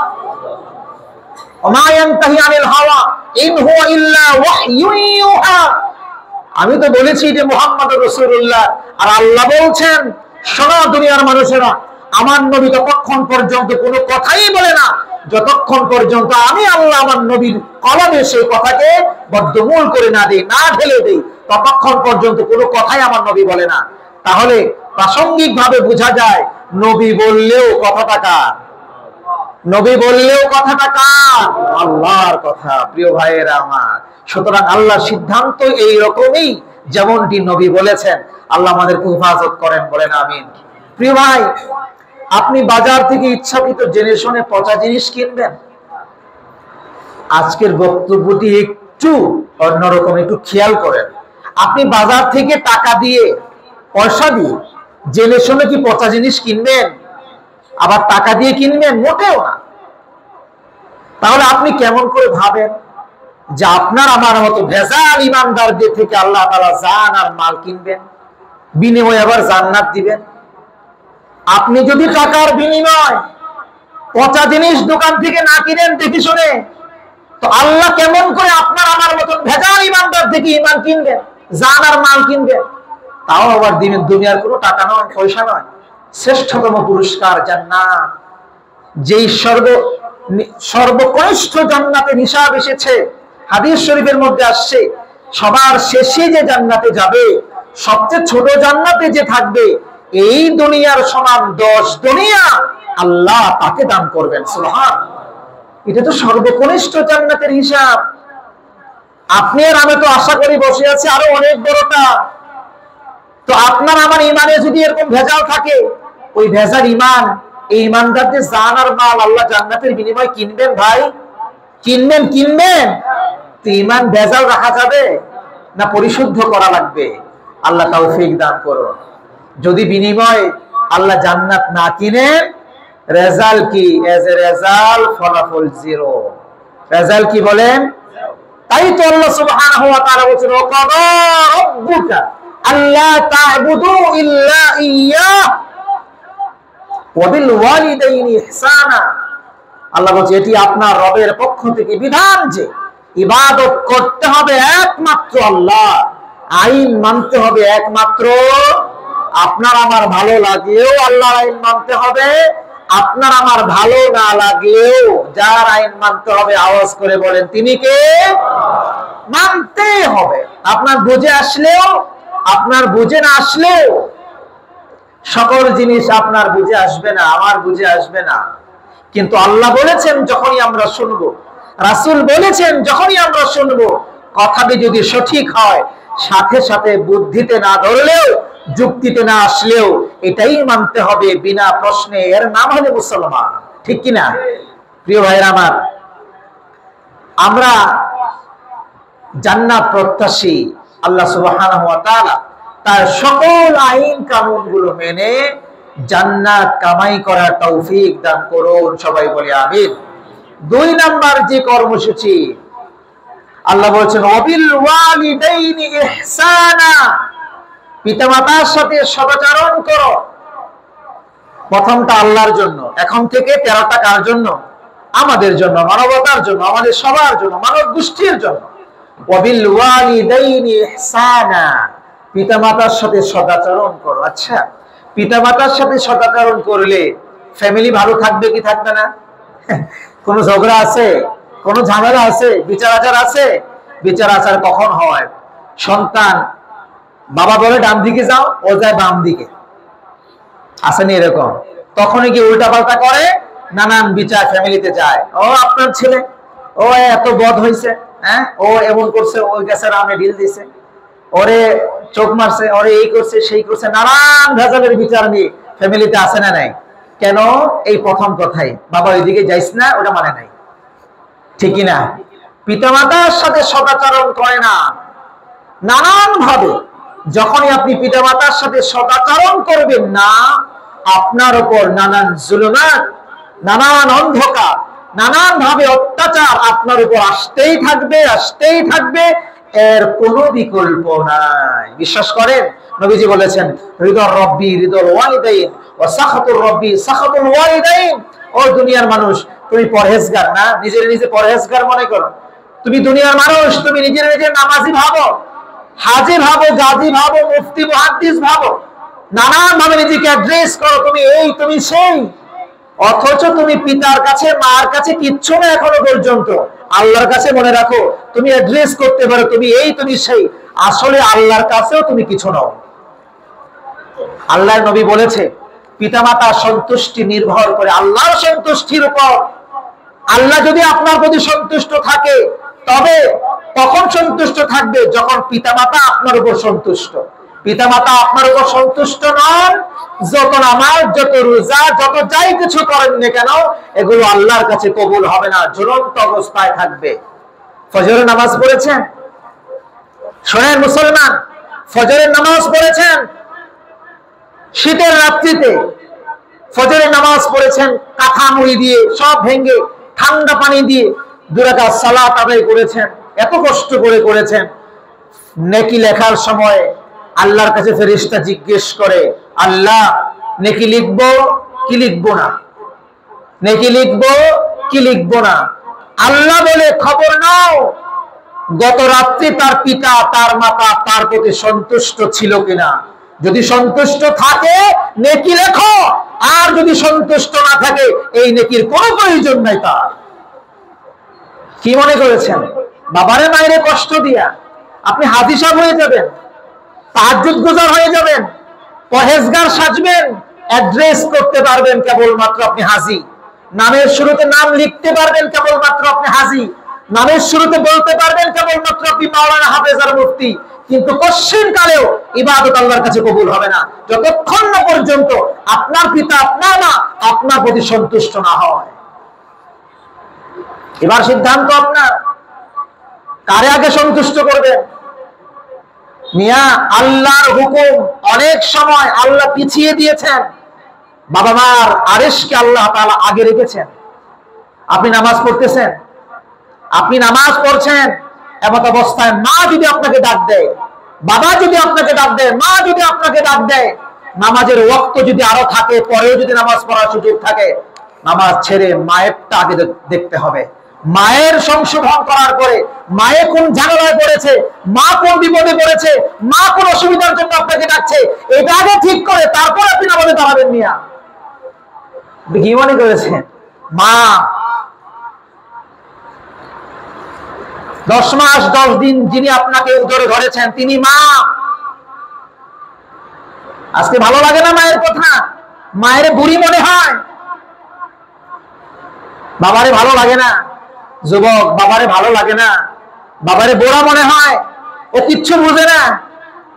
ওমা ইয়ানতাহি আনিল হাওয়া ইন হুয়া ইল্লা ওয়াহয়ুন ইউহা। আমি তো বলেছি যে মুহাম্মাদুর রাসূলুল্লাহ, আর আল্লাহ বলছেন শোনো দুনিয়ার মানুষেরা, আমার নবী ততক্ষণ পর্যন্ত কোনো কথাই বলে না যতক্ষণ পর্যন্ত আমি আল্লাহ আমার নবীর কলমে সেই কথাকে বদ্ধমূল করে না দেই, না ঢেলে দেই, ততক্ষণ পর্যন্ত কোনো কথাই আমার নবী বলে না। তাহলে প্রাসঙ্গিক ভাবে বোঝা যায় নবী বললেও কথাটা কার? নবী বললেও কথাটা কার? আল্লাহর কথা। প্রিয় ভাইয়েরা আমার, সুতরাং আল্লাহর সিদ্ধান্ত এই রকমই যেমনটি নবী বলেছেন। আল্লাহ আমাদেরকে হেফাজত করেন, বলেন আমিন। প্রিয় ভাই, আপনি বাজার থেকে ইচ্ছাকৃত জেনে শুনে পচা জিনিস কিনবেন? আজকের বক্তব্যটি একটু অন্যরকম, একটু খেয়াল করেন। আপনি বাজার থেকে টাকা দিয়ে, পয়সা দিয়ে জেনে শুনে কি পচা জিনিস কিনবেন? আবার টাকা দিয়ে কিনবেন? মোটেও না। তাহলে আপনি কেমন করে ভাবেন যে আপনার আমার মতো ভেজাল ইমানদারদের থেকে আল্লাহ তাআলা জান আর মাল কিনবেন, বিনিময়ে আবার জান্নাত দিবেন? আপনি যদি টাকার বিনিময় পচা জিনিস দোকান থেকে না কিনেন দেখে শুনে, তো আল্লাহ কেমন করে আপনার আমার মতন ভেজাল ইমানদার থেকে ইমান কিনবেন, জান আর মাল কিনবেন? তাও আবার দিবেন দুনিয়ার কোনো টাকা নয়, পয়সা নয়, শ্রেষ্ঠতম পুরস্কার জান্নাত। যেই সর্বকনিষ্ঠ জান্নাতের হিসাব এসেছে, হাদিস শরীফের মধ্যে আসছে, সবার শেষে যে জান্নাতে যাবে, সবচেয়ে ছোট জান্নাতে যে থাকবে, এই দুনিয়ার সমান 10 দুনিয়া আল্লাহ তাকে দান করবেন। সুবহানাল্লাহ। এটা তো সর্বকনিষ্ঠ জান্নাতের হিসাব। আপনি আর আমি তো আশা করি বসে আছি আরো অনেক বড়টা। তো আপনার আমার ইমানে যদি এরকম ভেজাল থাকে, ওই ভেজাল ইমান, এই ইমানদারদের জান আর মাল আল্লাহ জান্নাতের বিনিময়ে কিনবেন ভাই? কিনবেন? তো ইমান ভেজাল রাখা যাবে না পরিশুদ্ধ করা লাগবে? আল্লাহ তৌফিক দান করুন। যদি বিনিময়ে আল্লাহ জান্নাত না কিনেন, রেজাল্ট কি? এজ এ রেজাল্ট ফলাফল 0। রেজাল্ট কি বলেন? তাই তো আল্লাহ সুবহানাহু ওয়া তাআলা বলেছেন, ওয়াকাদা রাব্বুকা আল্লা তা'বুদু ইল্লা ইয়্যাহ ওয়া বিল ওয়ালিদাইনি ইহসানা। আল্লাহ বলেছে এটি আপনার রবের পক্ষ থেকে বিধান যে ইবাদত করতে হবে একমাত্র আল্লাহ, আইন মানতে হবে একমাত্র। আপনার আমার ভালো লাগলেও আল্লাহর আইন মানতে হবে, আপনার আমার ভালো না লাগলেও যার আইন মানতে হবে, আওয়াজ করে বলেন তিনি কে? মানতে হবে। আপনার বুঝে আসলেও, আপনার বুঝে না আসলেও, সকল জিনিস আপনার বুঝে আসবে না, আমার বুঝে আসবে না। কিন্তু আল্লাহ বলেছেন যখনই আমরা শুনবো, রাসূল বলেছেন যখনই আমরা শুনবো, কথাটি যদি সঠিক হয়, সাথে সাথে বুদ্ধিতে না ধরলেও, যুক্তিতে না আসলেও এটাই মানতে হবে বিনা প্রশ্নে। এর নাম হলো মুসলমান, ঠিক কিনা? প্রিয় ভাইরা আমার, আমরা জান্নাত প্রত্যাশী। আল্লাহ সুবহানাহু ওয়া তাআলা তার সকল আইন কানুন গুলো মেনে জান্নাত কামাই করার তৌফিক দান করুন। সবাই বলি আমিন। 2 নাম্বার যে কর্মসূচি, আল্লাহ বলেছেন ওয়াবিল ওয়ালিদাইনি ইহসানা, পিতামাতার সাথে সদাচরণ করো। প্রথমটা আল্লাহর জন্য, এখন থেকে 13টা কার জন্য? আমাদের জন্য, মানবতার জন্য, আমাদের সবার জন্য, মানব গোষ্ঠীর জন্য। ওয়াবিল ওয়ালিদাইনি ইহসানা, পিতামাতার সাথে সদাচরণ করো। আচ্ছা, পিতামাতার সাথে সদাচরণ করলে ফ্যামিলি ভালো থাকবে কি থাকবে না? কোনো ঝগড়া আছে? কোনো ঝামেলা আছে? বিচার আচার আছে? বিচার আচার কখন হয়? সন্তান বাবা বলে ডান দিকে যাও, ও যায় বাম দিকে, আসেনি এরকম? তখনই কি উল্টা পাল্টা করে, নানান বিচার ফ্যামিলিতে যায়। ও আপনার ছেলে, ও এত বদ হয়েছে, হ্যাঁ, ও এমন করছে, ওই গেছে রামে ঢিল দিছে। ওরে চোখ মারছে, ওরে এই করছে সেই করছে, নানান ভেজালের বিচার নিয়ে ফ্যামিলিতে আসে না নাই? কেন? এই প্রথম কথাই, বাবা ওইদিকে যাইস না, ওটা মানে নাই, ঠিক কিনা? পিতামাতার সাথে সদাচরণ করে না নানান ভাবে। যখনই আপনি পিতামাতার সাথে সদাচরণ করবেন না, আপনার উপর নানান জুলুমাত, নানান অন্ধকার, নানান ভাবে অত্যাচার আপনার উপর আসতেই থাকবে, আসতেই থাকবে, এর কোনো বিকল্প নাই। বিশ্বাস করেন, নবীজি বলেছেন, রিদর রব্বি রিদর ওয়ালিদাইন ওয়া সাখাতুর রব্বি সাখাতুল ওয়ালিদাইন। ও দুনিয়ার মানুষ, তুমি পরহেজগার না, নিজের নিজে পরহেজগার মনে করো। তুমি দুনিয়ার মানুষ, তুমি নিজের নিজে নামাজি ভাবো, হাজি ভাবো, গাজী ভাবো, মুফতি মুহাদ্দিস ভাবো, নানান ভাবে নিজেকে অ্যাড্রেস করো, তুমি এই তুমি সেই। অথচ তুমি পিতার কাছে মার কাছে কিচ্ছু না এখনো পর্যন্ত। আল্লাহর কাছে মনে রাখো, তুমি অ্যাড্রেস করতে পারো তুমি এই তুমি সেই, আসলে আল্লাহর কাছেও তুমি কিছু নও। আল্লাহর নবী বলেছে, পিতামাতার সন্তুষ্টি নির্ভর করে আল্লাহর সন্তুষ্টির উপর। আল্লাহ যদি আপনার প্রতি সন্তুষ্ট থাকে, তবে তখন সন্তুষ্ট থাকবে যখন পিতামাতা আপনার উপর সন্তুষ্ট। পিতামাতা আপনার উপর সন্তুষ্ট নন, যত নামাজ, যত রোজা, যত যাই কিছু করেন না কেন, এগুলো আল্লাহর কাছে কবুল হবে না, জ্বলন্ত অবস্থায় থাকবে। ফজরের নামাজ পড়েছেন? শোনেন মুসলমান, ফজরের নামাজ পড়েছেন? শীতের রাত্রিতে ফজরের নামাজ পড়েছেন, কাঁথা মুড়ি দিয়ে সব ভেঙে ঠান্ডা পানি দিয়ে 2 রাকাত সালাত আদায় করেছেন, এত কষ্ট করে করেছেন। নেকি লেখার সময় আল্লাহর কাছে ফেরেশতা জিজ্ঞেস করে, আল্লাহ নেকি লিখবো কি লিখবো না, নেকি লিখবো কি লিখবো না? আল্লাহ বলে, খবর নাও গত রাত্রি তার পিতা, তার মাতা তার প্রতি সন্তুষ্ট ছিল কিনা। যদি সন্তুষ্ট থাকে নেকি লেখো, আর যদি সন্তুষ্ট না থাকে এই নেকির কোনো প্রয়োজন নাই তার। কি মনে করেছেন বাবারে মায়েরে কষ্ট দিয়া আপনি হাজি সাহেব হয়ে যাবেন, তাহাজ্জুদ গুজার হয়ে যাবেন, পরহেজগার সাজবেন, অ্যাড্রেস করতে পারবেন কেবলমাত্র আপনি হাজি। নামের শুরুতে নাম লিখতে পারবেন কেবলমাত্র আপনি হাজি। নামের শুরুতে বলতে পারবেন কেবলমাত্র আপনি মাওলানা হাফেজ আর মুফতি। কিন্তু কশিন কালেও ইবাদত আল্লাহর কাছে কবুল হবে না যতক্ষণ না পর্যন্ত আপনার পিতা, আপনার মা আপনার প্রতি সন্তুষ্ট না হয়। এবার সিদ্ধান্ত আপনার, কারে আগে সন্তুষ্ট করবেন? মিয়া, আল্লাহর হুকুম অনেক সময় আল্লাহ পিছিয়ে দিয়েছেন, বাবা মার আদেশকে আল্লাহ তাআলা আগে রেখেছেন। আপনি নামাজ পড়তেছেন, আপনি নামাজ পড়ছেন, এমত অবস্থায় মা যদি আপনাকে ডাক দেয়, বাবা যদি আপনাকে ডাক দেয়, মা যদি আপনাকে ডাক দেয়, নামাজের ওয়াক্ত যদি আরো থাকে, পরেও যদি নামাজ পড়ার সুযোগ থাকে, নামাজ ছেড়ে মায়েরটা আগে দেখতে হবে। মায়ের সংশোধন করার পরে মায়ে কোন ঝামেলায় পড়েছে, মা কোন বিপদে পড়েছে, মা কোন অসুবিধার জন্য আপনাকে ডাকছে, এটা আগে ঠিক করে তারপর আপনি নামাজে দাঁড়াবেন। মিয়া, কি মনে করেছেন? মা 10 মাস 10 দিন যিনি আপনাকে উদরে ধরেছেন তিনি মা। আজকে ভালো লাগে না মায়ের কথা? মায়ের বুড়ি মনে হয়, বাবারে ভালো লাগে না। যুবক, বাবারে ভালো লাগে না, বাবারে বুড়া মনে হয়, ও কিচ্ছু বুঝে না,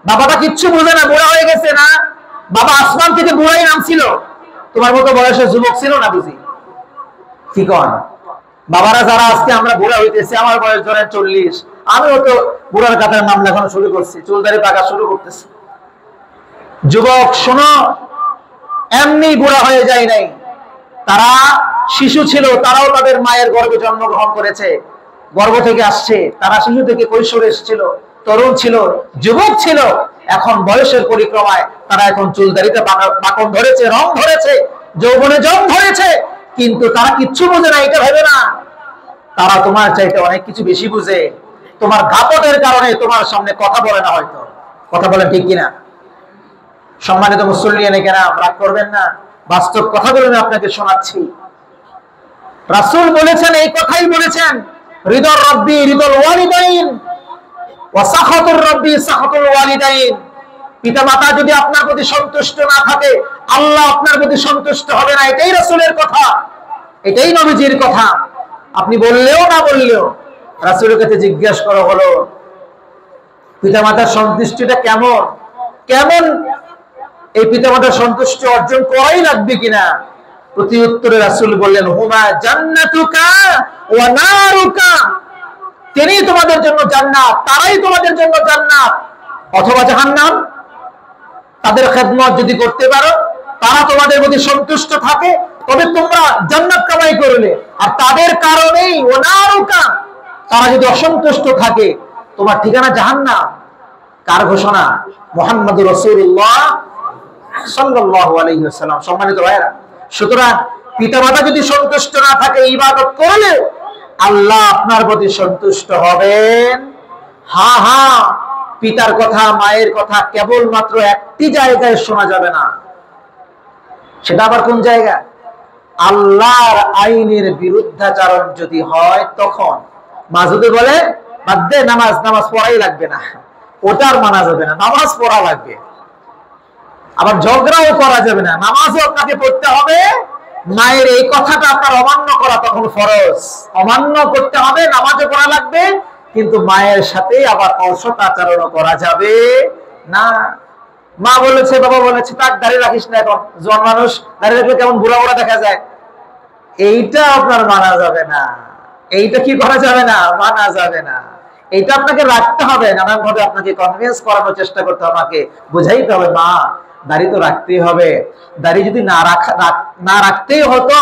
বাবাটা কিচ্ছু বুঝে না, বুড়া হয়ে গেছে না। বাবা আসমান থেকে বুড়াই নামছিল, তোমার মতো বয়সের যুবক ছিল না বুঝি? কি কন বাবারা যারা আজকে আমরা বুড়া হইতেছি, আমার বয়স ধরেন 40, আমিও তো বুড়ার কাতারে নাম লেখানো শুরু করছি, চুলদারি পাকা শুরু করতেছি। যুবক শোনো, এমনি বুড়া হয়ে যায় নাই, তারা শিশু ছিল, তারাও তাদের মায়ের গর্ভে জন্মগ্রহণ করেছে, গর্ভ থেকে আসছে, তারা শিশু থেকে কৈশোর এসেছিল, তরুণ ছিল, যুবক ছিল, এখন বয়সের পরিক্রমায় তারা এখন চুলদারিতে বাকন ধরেছে, রং ধরেছে, যৌবনে জং ধরেছে, কিন্তু তারা কিচ্ছু বোঝে না। এটা ভেবে না তারা তোমার চাইতে অনেক কিছু বেশি বুঝে, তোমার ঘাপটের কারণে তোমার সামনে কথা বলে না, হয়তো কথা বলে, ঠিক কিনা? সম্মানিত মুসল্লিয়ানে কেরাম, রাগ করবেন না, বাস্তব কথাগুলো আমি আপনাকে শোনাচ্ছি। রাসূল বলেছেন, এই কথাই বলেছেন, রিদর রব্বি রিদল ওয়ালিদাইন ওয়া সাখাতুর রব্বি সাখাতুল ওয়ালিদাইন। পিতামাতা যদি আপনার প্রতি সন্তুষ্ট না থাকে, আল্লাহ আপনার প্রতি সন্তুষ্ট হবে না। এটাই রাসূলের কথা, এটাই নবীজির কথা। আপনি বললেও না বললেও রাসূলের কাছে জিজ্ঞাসা করা হলো, পিতামাতার সন্তুষ্টিটা কেমন কেমন এই পিতামাতার সন্তুষ্টি অর্জন করাই লাগবে কিনা? প্রতি উত্তরে রাসূল বললেন, হুমা জান্নাতুকা ওয়া নারুকা, তিনি তোমাদের জন্য জান্নাত, তারাই তোমাদের জন্য জান্নাত অথবা জাহান্নাম। তাদের খেদমত যদি করতে পারো, তারা তোমাদের প্রতি সন্তুষ্ট থাকে, তবে তোমরা জান্নাত কামাই করলে। আর তাদের কারণেই ওয়া নারুকা, তারা যদি অসন্তুষ্ট থাকে, তোমার ঠিকানা জাহান্নাম। কার ঘোষণা? মুহাম্মদুর রাসূলুল্লাহ সাল্লাল্লাহু আলাইহি ওয়াসাল্লাম। সম্মানিত ভাইরা, সুতরাং পিতামাতা যদি সন্তুষ্ট না থাকে, ইবাদত করলে আল্লাহ আপনার প্রতি সন্তুষ্ট হবেন। হ্যাঁ হ্যাঁ, পিতার কথা মায়ের কথা কেবলমাত্র একটি জায়গায় শোনা যাবে না। সেটা আবার কোন জায়গা? আল্লাহর আইনের বিরুদ্ধাচরণ যদি হয়, তখন মা যদি বলে বাদ দে, নামাজ পড়াই লাগবে না, ওটার মানা যাবে না, নামাজ পড়া লাগবে। আবার ঝগড়াও করা যাবে না, নামাজও আপনাকে পড়তে হবে। মায়ের এই কথাটা আপনার অমান্য করা তখন ফরজ, অমান্য করতে হবে, নামাজও পড়া লাগবে, কিন্তু মায়ের সাথে আবার অসৎ আচরণও করা যাবে না। মা বলেছে, বাবা বলেছে, তাক দাঁড়িয়ে রাখিস না, এখন জোয়ান মানুষ দাঁড়িয়ে রাখলে কেমন বুড়া বুড়া দেখা যায়, এইটা আপনার মানা যাবে না। এইটা কি করা যাবে না? মানা যাবে না। এইটা আপনাকে রাখতে হবে, নানান ভাবে আপনাকে কনভিন্স করানোর চেষ্টা করতে হবে, আমাকে বুঝাইতে হবে, মা দাড়ি তো রাখতেই হবে। দাড়ি যদি না রাখতেই হতো,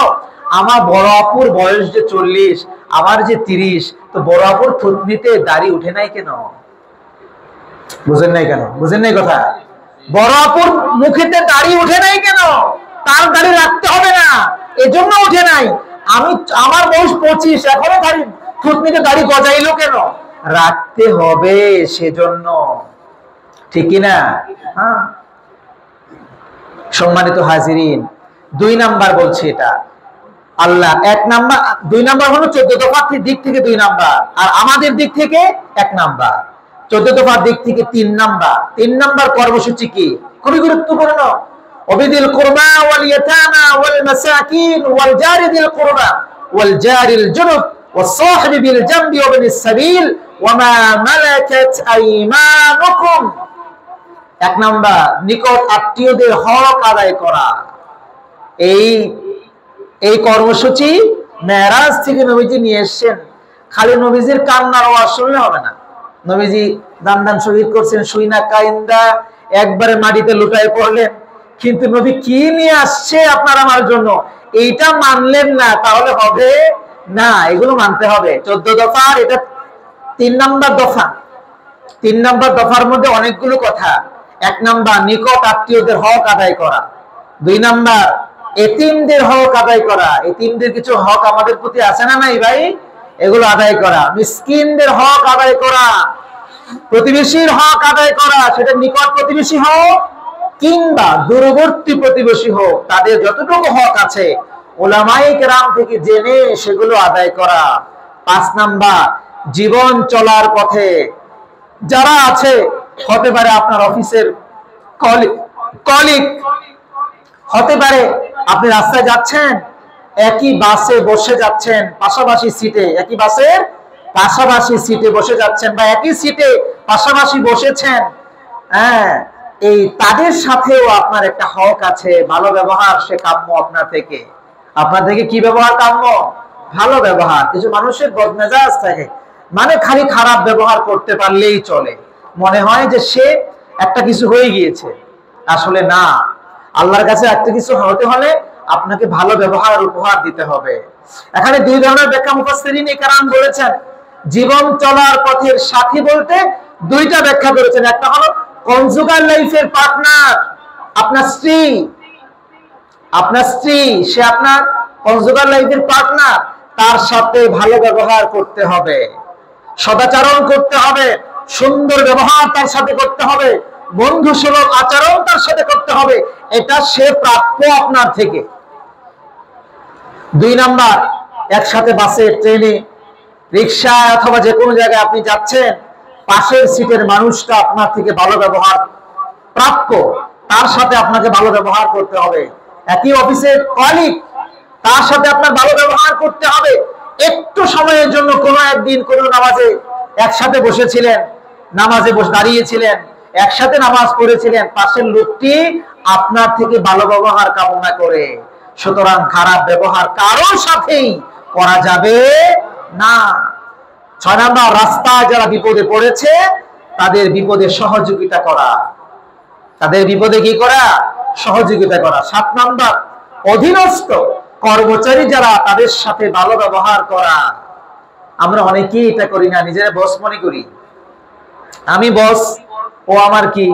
আমার বড় আপুর বয়স যে 40, আমার যে 30, তো বড় আপুর থুতনিতে দাড়ি উঠে নাই কেন? বুঝেন নাই কেন? বুঝেন নাই কথা? বড় আপুর মুখেতে দাড়ি উঠে নাই কেন? তার দাড়ি রাখতে হবে না, এজন্য উঠে নাই। আমার বয়স 25, এখনো দাড়ি, থুতনিতে দাড়ি গজাইলো কেন? রাখতে হবে সেজন্য, ঠিক কিনা? হ্যাঁ। সম্মানিত হাজিরিন, 2 নাম্বার বলছে এটা আল্লাহ। 1 নাম্বার, 2 নাম্বার হলো 14 দফার দিক থেকে 2 নাম্বার, আর আমাদের দিক থেকে 1 নাম্বার। 14 দফার দিক থেকে 3 নাম্বার। 3 নাম্বার কর্মসূচি কি? খুবই গুরুত্বপূর্ণ। ওয়াবিদিল কুরবা ওয়াল ইয়াতামা ওয়াল মাসাকিন ওয়াল জারি দিল কুরবা ওয়াল জারিল জুনুব ওয়াস সাহিবি বিল জামবি ওয়া বিনিস সাবিল ওয়া মা মালাকাত আইমানুকুম। 1 নাম্বার, নিকট আত্মীয়দের হক আদায় করা। এই কর্মসূচি মেরাজ থেকে নবীজি নিয়ে এসেছেন। খালি নবীজির কান্নার আওয়াজ শুনলে হবে না। নবীজি দান শহীদ করছেন, শুইনা কাইন্দা একবারে মাটিতে লুটায় পড়লেন, কিন্তু নবী কি নিয়ে আসছে আপনার আমার জন্য, এইটা মানলেন না, তাহলে হবে না। এগুলো মানতে হবে। 14 দফার এটা 3 নাম্বার দফা। 3 নাম্বার দফার মধ্যে অনেকগুলো কথা। 1 নাম্বার, নিকট আত্মীয়দের হক আদায় করা। 2 নাম্বার, এতিমদের হক আদায় করা। এতিমদের কিছু হক আমাদের প্রতি আছে না নাই ভাই? এগুলো আদায় করা। মিসকিনদের হক আদায় করা, প্রতিবেশীর হক আদায় করা, সেটা নিকট প্রতিবেশী হোক কিংবা দূরবর্তী প্রতিবেশী হোক, তাদের যতটুকু হক আছে উলামায়ে কেরাম থেকে জেনে সেগুলো আদায় করা। 5 নাম্বার, জীবন চলার পথে যারা আছে, হতে পারে আপনার অফিসের কলিগ, হতে পারে আপনি রাস্তায় যাচ্ছেন, একই বাসে বসে যাচ্ছেন, পাশাপাশি সিটে, একই বাসের পাশাপাশি সিটে বসে যাচ্ছেন, বা একই সিটে পাশাপাশি বসেছেন, হ্যাঁ, এই তাদের সাথেও আপনার একটা হক আছে। ভালো ব্যবহার সে কাম্য আপনার থেকে। আপনার থেকে কি ব্যবহার কাম্য? ভালো ব্যবহার। কিছু মানুষের বদমেজাজ থাকে, মানে খালি খারাপ ব্যবহার করতে পারলেই চলে, মনে হয় যে সে একটা কিছু হয়ে গিয়েছে। আসলে না, আল্লাহর কাছে একটা কিছু হতে হলে আপনাকে ভালো ব্যবহার উপহার দিতে হবে। এখানে 2 ধরনের ব্যাখ্যা মুফাসসিরিন কেরাম বলেছেন। জীবন চলার পথের সাথী বলতে 2টা ব্যাখ্যা করেছেন। একটা হলো কনজুগাল লাইফের পার্টনার, আপনার স্ত্রী। আপনার স্ত্রী, সে আপনার কনজুগাল লাইফের পার্টনার, তার সাথে ভালো ব্যবহার করতে হবে, সদাচরণ করতে হবে, সুন্দর ব্যবহার তার সাথে করতে হবে, বন্ধুসুলভ আচরণ তার সাথে করতে হবে। এটা সে প্রাপ্য আপনার থেকে। 2 নাম্বার, একসাথে বাসে, ট্রেনে, রিকশায় অথবা যে কোনো জায়গায় আপনি যাচ্ছেন, পাশের সিটের মানুষটা আপনার থেকে ভালো ব্যবহার প্রাপ্য, তার সাথে আপনাকে ভালো ব্যবহার করতে হবে। একই অফিসের কলিগ, তার সাথে আপনার ভালো ব্যবহার করতে হবে। একটু সময়ের জন্য কোনো একদিন কোনো নামাজে একসাথে বসেছিলেন, নামাজে বসে দাঁড়িয়েছিলেন, একসাথে নামাজ পড়েছিলেন, পাশের লোকটি আপনার থেকে ভালো ব্যবহার কামনা করে। সুতরাং খারাপ ব্যবহার কারোর সাথেই করা যাবে না। 6 নাম্বার, রাস্তায় যারা বিপদে পড়েছে তাদের বিপদে সহযোগিতা করা, তাদের বিপদে কি করা? সহযোগিতা করা। 7 নাম্বার, অধীনস্থ কর্মচারী যারা তাদের সাথে ভালো ব্যবহার করা। আমরা অনেকেই এটা করি না, নিজেরা বস মনে করি। আমি বস, ও আমার কি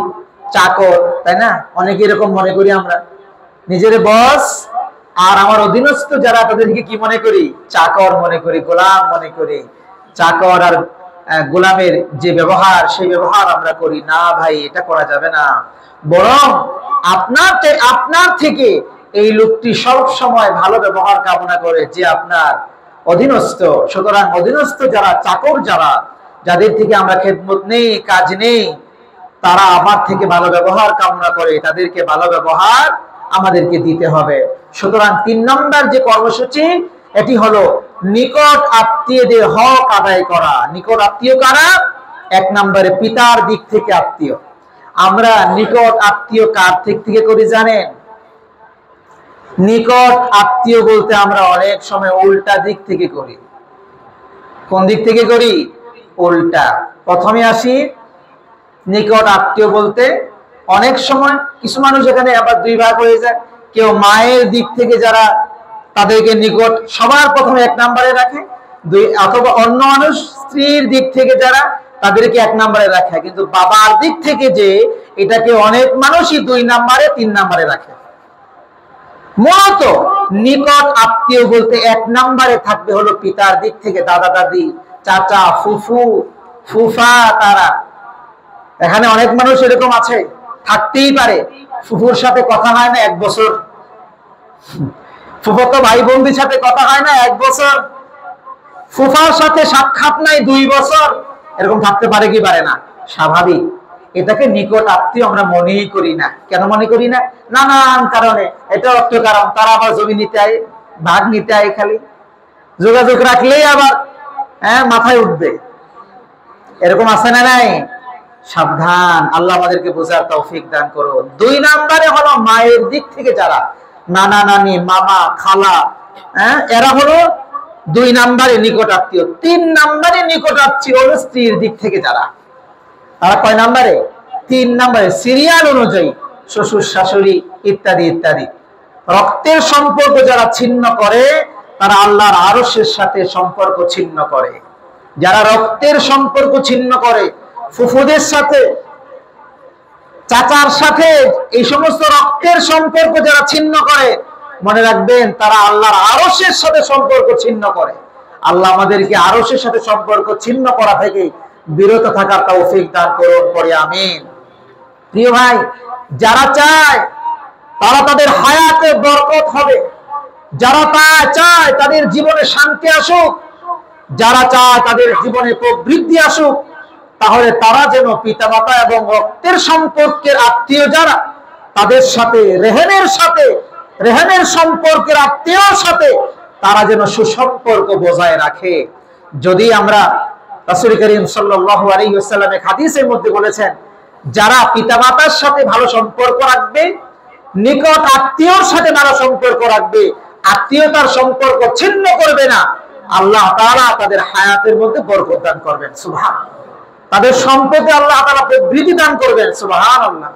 চাকর, তাই না? অনেকে এরকম মনে করি আমরা, নিজের বস আর আমার অধীনস্থ যারা তাদেরকে কি মনে করি? চাকর মনে করি, গোলাম মনে করি। চাকর আর গোলামের যে ব্যবহার, সেই ব্যবহার আমরা করি না। ভাই, এটা করা যাবে না। বরং আপনার থেকে এই লোকটি সব সময় ভালো ব্যবহার কামনা করে যে আপনার অধীনস্থ। সুতরাং অধীনস্থ যারা, চাকর যারা, যাদের থেকে আমরা খেদমত নেই, কাজ নেই, তারা আমার থেকে ভালো ব্যবহার কামনা করে, তাদেরকে ভালো ব্যবহার আমাদেরকে দিতে হবে। সুতরাং 3 নম্বর যে কর্মসূচি, এটি হলো নিকট আত্মীয়দের হক আদায় করা। নিকট আত্মীয় কারা? 1 নম্বরে পিতার দিক থেকে আত্মীয়। আমরা নিকট আত্মীয় কার থেকে করি জানেন? নিকট আত্মীয় বলতে আমরা অনেক সময় উল্টা দিক থেকে করি। কোন দিক থেকে করি? উল্টা। প্রথমে আসি নিকট আত্মীয় বলতে, অনেক সময় কিছু মানুষ এখানে আবার 2 ভাগ হয়ে যায়। কেউ মায়ের দিক থেকে যারা, তাদেরকে নিকট সবার প্রথমে 1 নম্বরে রাখে, অথবা অন্য মানুষ স্ত্রীর দিক থেকে যারা, তাদেরকে 1 নম্বরে রাখে। কিন্তু বাবার দিক থেকে যে, এটাকে অনেক মানুষই 2 নম্বরে 3 নম্বরে রাখে। মূলত নিকট আত্মীয় বলতে 1 নম্বরে থাকবে হলো পিতার দিক থেকে, দাদা দাদি, চাচা, ফুফু, ফুফা। তারা এখানে অনেক মানুষ এরকম আছে, থাকতেই পারে ফুফুর সাথে কথা হয় না 1 বছর, ফুফু তো ভাই বোনদের সাথে কথা হয় না 1 বছর, ফুফার সাথে সাক্ষাৎ নাই 2 বছর। এরকম থাকতে পারে কি পারে না? স্বাভাবিক। এটাকে নিকট আত্মীয় আমরা মনেই করি না। কেন মনে করি না? নানান কারণে। এটা একটা কারণ, তারা আবার জমি নিতে আয়, ভাগ নিতে আয়, খালি যোগাযোগ রাখলেই আবার মাথায় উঠবে। এরকম আছে না নাই? সাবধান, আল্লাহ আমাদেরকে বোঝার তৌফিক দান করুন। 2 নম্বরে হলো মায়ের দিক থেকে যারা, নানা নানি, মামা, খালা, এরা হলো 2 নম্বরে নিকট আত্মীয়। 3 নম্বরে নিকট আত্মীয় হলো স্ত্রীর দিক থেকে যারা। তারা কয় নম্বরে? 3 নম্বরে, সিরিয়াল অনুযায়ী শ্বশুর, শাশুড়ি ইত্যাদি ইত্যাদি। রক্তের সম্পর্ক যারা ছিন্ন করে, তারা আল্লাহর আরশের সাথে সম্পর্ক ছিন্ন করে। যারা রক্তের সম্পর্ক ছিন্ন করে, ফুফুদের সাথে, চাচার সাথে, এই সমস্ত রক্তের সম্পর্ক যারা ছিন্ন করে, মনে রাখবেন তারা আল্লাহর আরশের সাথে সম্পর্ক ছিন্ন করে। আল্লাহ আমাদেরকে আরশের সাথে সম্পর্ক ছিন্ন করা থেকে বিরত থাকার তৌফিক দান করুন, পড়ে আমিন। প্রিয় ভাই, যারা চায় তারা তাদের হায়াতে বরকত হবে, যারা চায় তাদের জীবনে শান্তি আসুক, যারা চায় তাদের জীবনে প্রবৃদ্ধি আসুক, তাহলে তারা যেন পিতামাতা এবং রক্তের সম্পর্কের আত্মীয় যারা, তাদের সাথে রেহেনের সম্পর্কের আত্মীয়র সাথে তারা যেন সুসম্পর্ক বজায় রাখে। যদি আমরা, রাসূল করিম সাল্লাল্লাহু আলাইহি ওয়াসাল্লাম এক হাদিসের মধ্যে বলেছেন, যারা পিতামাতার সাথে ভালো সম্পর্ক রাখবে, নিকট আত্মীয়র সাথে ভালো সম্পর্ক রাখবে, আত্মীয়তার সম্পর্ক ছিন্ন করবে না, আল্লাহ তাআলা তাদের হায়াতের মধ্যে বরকত দান করবেন। সুবহানাল্লাহ। তাদের সম্পদে আল্লাহ তাআলা প্রবৃদ্ধি দান করবেন। সুবহানাল্লাহ।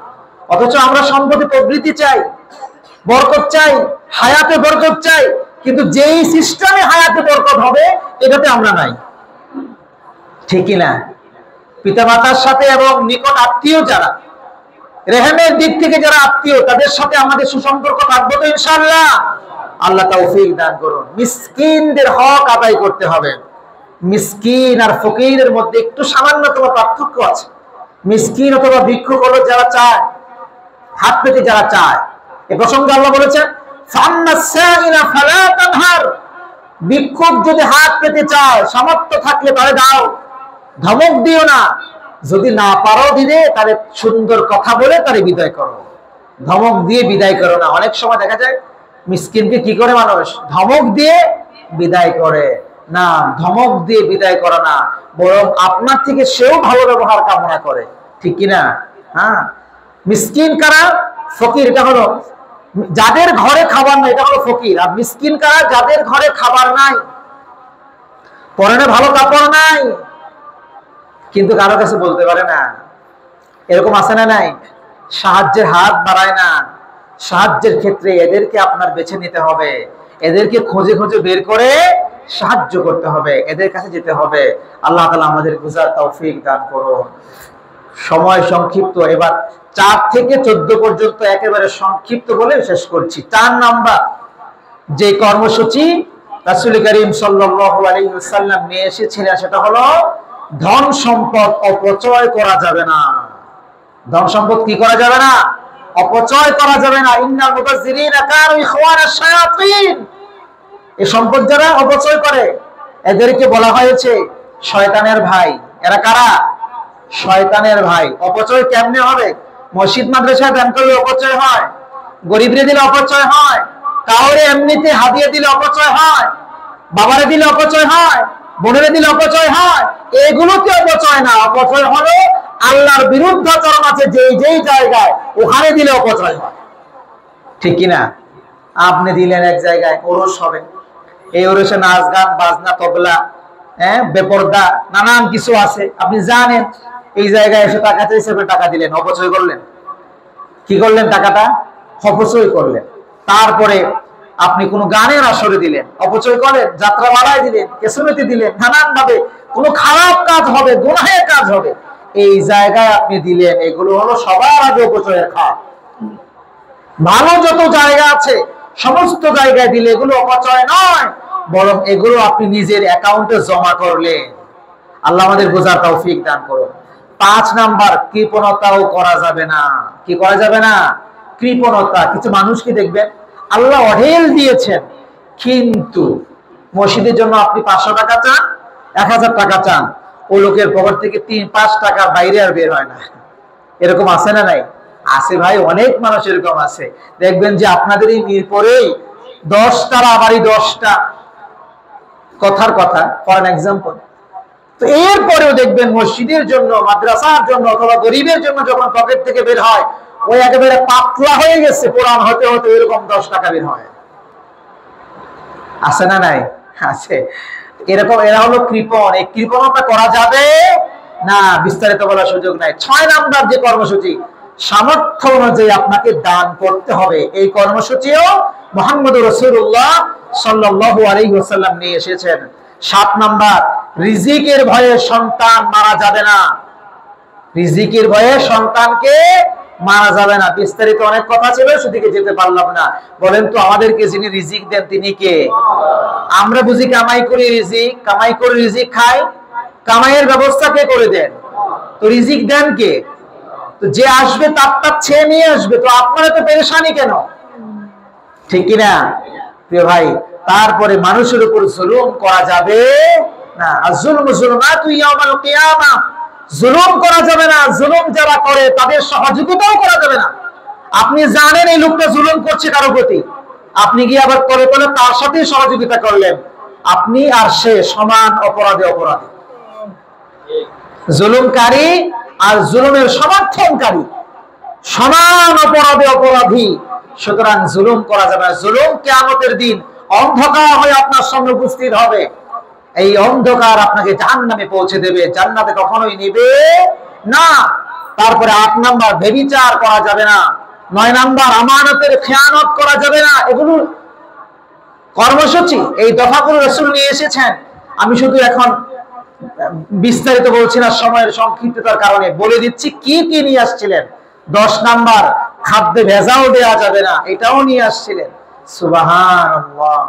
অথচ আমরা সম্পদে প্রবৃদ্ধি চাই, বরকত চাই, হায়াতে বরকত চাই, কিন্তু যেই সিস্টেমে হায়াতে বরকত হবে এটাতে আমরা নাই। ঠিক না? পিতামাতার সাথে এবং নিকট আত্মীয় যারা, রেহেমের দিক থেকে যারা আত্মীয়, তাদের সাথে আমাদের সুসম্পর্ক থাকবে তো ইনশাআল্লাহ। আল্লাহ তৌফিক দান করুন। মিসকিনদের হক আদায় করতে হবে। মিসকিন আর ফকিরের মধ্যে একটু সামান্যতম পার্থক্য আছে। মিসকিন অথবা ভিক্ষুক হলো যারা চায়, হাত পেতে যারা চায়। এ প্রসঙ্গে আল্লাহ বলেছেন, ভিক্ষুক যদি হাত পেতে চায়, সামর্থ্য থাকলে তারে দাও, ধমক দিও না। যদি না পারো দিলে, তারে সুন্দর কথা বলে তারে বিদায় করো, ধমক দিয়ে বিদায় করো না। অনেক সময় দেখা যায় মিসকিনকে কি করে মানুষ? ধমক দিয়ে বিদায় করে না। ধমক দিয়ে বিদায় করো না, বরং আপনার থেকে সেও ভালো ব্যবহার কামনা করে, ঠিক কিনা? হ্যাঁ, মিসকিন কারা? ফকির। এটা হলো যাদের ঘরে খাবার নাই, এটা হলো ফকির। আর মিসকিন কারা? যাদের ঘরে খাবার নাই, পরনে ভালো কাপড় নাই, কিন্তু কারো কাছে বলতে পারে না। এরকম আছে না নাই? সাহায্যের হাত বাড়ায় না। সাহায্যের ক্ষেত্রে এদেরকে আপনার বেছে নিতে হবে, এদেরকে খুঁজে খুঁজে বের করে সাহায্য করতে হবে, এদের কাছে যেতে হবে। আল্লাহ তাআলা আমাদের বুঝার তৌফিক দান করুন। সময় সংক্ষিপ্ত, এবার 4 থেকে 14 পর্যন্ত একেবারে সংক্ষিপ্ত বলে শেষ করছি। 4 নাম্বার যে কর্মসূচি রাসূল করিম সাল্লাল্লাহু আলাইহি ওয়াসাল্লাম নিয়ে এসেছিলেন সেটা হলো ধন সম্পদ অপচয় করা যাবে না। ধন সম্পদ কি করা যাবে না? অপচয় করা যাবে না। ইন্নাল মুবাযযিরিনা কানু ইখওয়ানাশ শায়াতিন। এই সম্পদ যারা অপচয় করে এদেরকে বলা হয়েছে শয়তানের ভাই। এরা কারা? শয়তানের ভাই। অপচয় কেমনে হবে? মসজিদ মাদ্রাসায় দান করলে অপচয় হয়, গরিবরে দিলে অপচয় হয়, কাউরে এমনিতে হাদিয়া দিলে অপচয় হয়, বাবারে দিলে অপচয় হয়, বোনেরে দিলে অপচয় হয়। এগুলোকে অপচয় না। অপচয় হলো আল্লাহর বিরুদ্ধাচরণ আছে যেই যেই জায়গায়, ওখানে দিলে অপচয় হয়, ঠিক কিনা? আপনি দিলেন এক জায়গায়, ওরস হবে, এই ওরসে নাচ গান বাজনা তবলা, বেপরদা নানান কিছু আছে, আপনি জানেন। এই জায়গায় এসে টাকা চাইছে, টাকা দিলেন, অপচয় করলেন। কি করলেন? টাকাটা অপচয় করলেন। তারপরে আপনি কোন গানের আসরে দিলেন, অপচয় করেন। যাত্রা বাড়ায় দিলেন, কেসুমেতে দিলেন, নানান ভাবে কোন খারাপ কাজ হবে, গুনাহের কাজ হবে, এই জায়গায় আপনি দিলেন। এগুলো হলো সবার আগে অপচয়ের খাত। ভালো যত জায়গা আছে সমস্ত জায়গায় দিলে এগুলো অপচয় নয়, বরং এগুলো আপনি নিজের অ্যাকাউন্টে জমা করলেন। আল্লাহ আমাদের বোঝার তৌফিক দান করুন। 5 নাম্বার, কৃপণতাও করা যাবে না। কি করা যাবে না? কৃপণতা। কিছু মানুষকে দেখবেন আল্লাহ অঢেল দিয়েছেন, কিন্তু মসজিদের জন্য আপনি 500 টাকা চান, 1000 টাকা চান, ও লোকের পকেট থেকে 3-5 টাকা বাইরে আর বের হয় না। এরকম আছে না নাই? আছে ভাই, অনেক মানুষ এরকম আছে। দেখবেন যে আপনাদের এই মিরপুরেই 10টার বাড়ি, 10টা কথার কথা, ফর এন এক্সাম্পল। তো এরপরেও দেখবেন মসজিদের জন্য, মাদ্রাসার জন্য অথবা গরিবের জন্য যখন পকেট থেকে বের হয়, ওই একেবারে পাতলা হয়ে গেছে, কোরআন হতে হতে এরকম 10 টাকা বের হয়। আছে না নাই? আছে। এরকম এরা হলো কৃপণ। এই কৃপণতা করা যাবে না। বিস্তারিত বলার সুযোগ নাই। 6 নাম্বার যে কর্মসূচি, সামর্থ্য অনুযায়ী আপনাকে দান করতে হবে। এই কর্মসূচিও মুহাম্মদুর রাসূলুল্লাহ সাল্লাল্লাহু আলাইহি ওয়াসাল্লাম নিয়ে এসেছেন। 7 নাম্বার, রিজিকের ভয়ে সন্তান মারা যাবে না। রিজিকের ভয়ে সন্তানকে মারা যাবে না। বিস্তারিত অনেক কথা ছিল, সেদিকে যেতে পারলাম না। বলেন তো, আমাদেরকে যিনি রিজিক দেন তিনি কে? আমরা বুঝি কামাই করি রিজিক, কামাই করে রিজিক খাই। কামাইয়ের ব্যবস্থা কে করে দেন? তো রিজিক দেন কে? তো যে আসবে তার ছেয়ে নিয়ে আসবে, তো আপনারা তো পেরেশানি কেন? ঠিক কিনা প্রিয় ভাই? তারপরে মানুষের উপর জুলুম করা যাবে না। আয-যুলমু যুলমাতু ইয়াউমাল কিয়ামাহ। জুলুম করা যাবে না। জুলুম যারা করে তাদের সহযোগিতাও করা যাবে না। আপনি জানেন এই লোকটা জুলুম করছে কারো প্রতি, আপনি গিয়ে আবার করে তার সাথে সহযোগিতা করলেন, আপনি আর সে সমান অপরাধে অপরাধী। জুলুমকারী আর জুলুমের সমর্থনকারী সমান অপরাধে অপরাধী। সুতরাং জুলুম করা যাবে না। জুলুম কিয়ামতের দিন অন্ধকার হয়ে আপনার সামনে উপস্থিত হবে। এই অন্ধকার আপনাকে জাহান্নামে পৌঁছে দেবে, জান্নাতে কখনোই নেবে না। তারপরে 8 নাম্বার, ব্যভিচার করা যাবে না। 9 নাম্বার, আমানতের খেয়ানত করা যাবে না। এগুলো কর্মসূচি, এই দফাগুলো রাসূল নিয়ে এসেছেন। আমি শুধু এখন বিস্তারিত বলছি না, সময়ের সংক্ষিপ্ততার কারণে বলে দিচ্ছি কি কি নিয়ে আসছিলেন। 10 নাম্বার, খাদ্যে ভেজাল দেওয়া যাবে না, এটাও নিয়ে আসছিলেন। সুবহানাল্লাহ।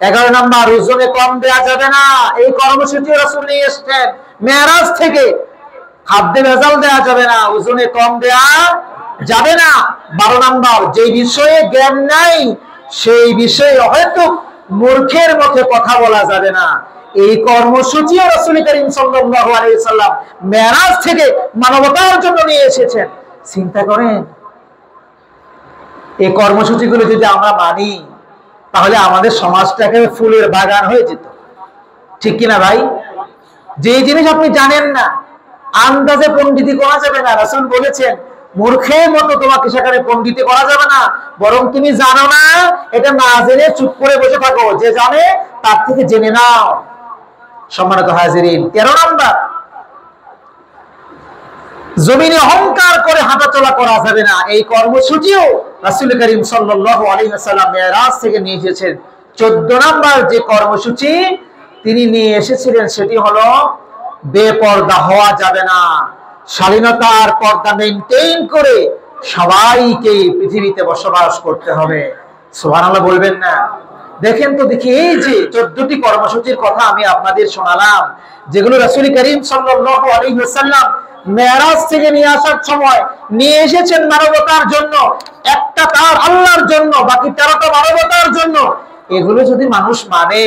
11 নাম্বার, ওজনে কম দেওয়া যাবে না। এই কর্মসূচি রাসূল নিয়ে এসেছেন মেরাজ থেকে। খাদ্যে ভেজাল দেওয়া যাবে না, ওজনে কম দেওয়া যাবে না। 12 নাম্বার, যে বিষয়ে জ্ঞান নাই সেই বিষয়ে হয়তো মূর্খের মতো কথা বলা যাবে না। এই কর্মসূচি রাসূল করিম সাল্লাল্লাহু আলাইহি ওয়াসাল্লাম মেরাজ থেকে মানবতার জন্য নিয়ে এসেছেন। চিন্তা করেন, এই কর্মসূচিগুলো যদি আমরা মানি তাহলে আমাদের সমাজটাকে ফুলের বাগান হয়ে যেত, ঠিক কিনা ভাই? যে জিনিস আপনি জানেন না, আন্দাজে পণ্ডিতি করা যাবে না। রাসূল বলেছেন, মূর্খের মতো তোমাকে সেখানে পণ্ডিতি করা যাবে না, বরং তুমি জানো না এটা না জেনে চুপ করে বসে থাকো, যে জানে তার থেকে জেনে নাও। সম্মানিত হাজিরিন, 13 নাম্বার, জমিনে অহংকার করে হাঁটাচলা করা যাবে না। এই কর্মসূচিও রাসূল করিম সাল্লাল্লাহু আলাইহি ওয়াসাল্লাম মেরাজ থেকে নিয়ে এসেছেন। 14 নাম্বার যে কর্মসূচি তিনি নিয়ে এসেছিলেন সেটি হলো বেপর্দা হওয়া যাবে না। শালীনতার পর্দা মেইনটেইন করে সবাইকে পৃথিবীতে বসবাস করতে হবে। সুবহানাল্লাহ বলবেন না? দেখেন তো দেখি, এই যে 14টি কর্মসূচির কথা আমি আপনাদের শোনালাম, যেগুলো রাসূল করিম সাল্লাল্লাহু আলাইহি ওয়াসাল্লাম মেরাজ থেকে নিয়ে আসার সময় নিয়ে এসেছেন মানবতার জন্য, একটা তার আল্লাহর জন্য, বাকি 13টা মানবতার জন্য। এগুলো যদি মানুষ মানে,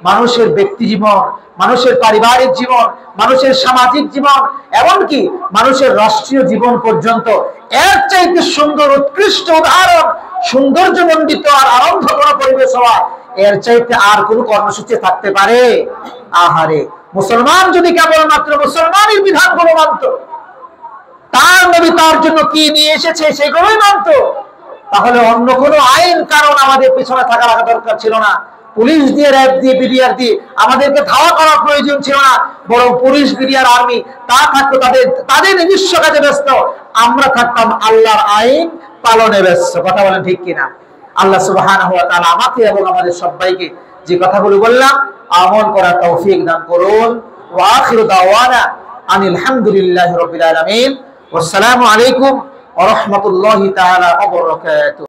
মানুষের ব্যক্তি জীবন, মানুষের পারিবারিক জীবন, মানুষের সামাজিক জীবন, এমনকি মানুষের রাষ্ট্রীয় জীবন পর্যন্ত এর চাইতে সুন্দর উৎকৃষ্ট উদাহরণ, সৌন্দর্যমণ্ডিত আর আনন্দঘন পরিবেশ হওয়া, এর চাইতে আর কোন কর্মসূচি থাকতে পারে? আহারে, মুসলমান যদি কেবলমাত্র মুসলমানের বিধানগুলো মানত, তার নবী তার জন্য কি নিয়ে এসেছে সেগুলোই মানত, তাহলে অন্য কোনো আইন কারণ আমাদের পিছনে থাকা রাখা দরকার ছিল না। পুলিশ দিয়ে, র্যাব দিয়ে, বিডিআর দিয়ে আমাদেরকে ধাওয়া করার প্রয়োজন ছিল না, বরং পুলিশ, বিডিআর, আর্মি তা থাকতো তাদের নিজস্ব কাজে ব্যস্ত, আমরা থাকতাম আল্লাহর আইন পালনে ব্যস্ত। কথা বলেন ঠিক কিনা? আল্লাহ সুবহানাহু ওয়া তাআলা আমাকে এবং আমাদের সবাইকে যে কথাগুলো বললাম আমল করার তৌফিক দান করুন। ওয়া আখিরু দাওয়ানা আনিল হামদুলিল্লাহি রাব্বিল আলামিন। ওয়াসসালামু আলাইকুম ওয়া রাহমাতুল্লাহি তাআলা ওয়া বারাকাতুহু।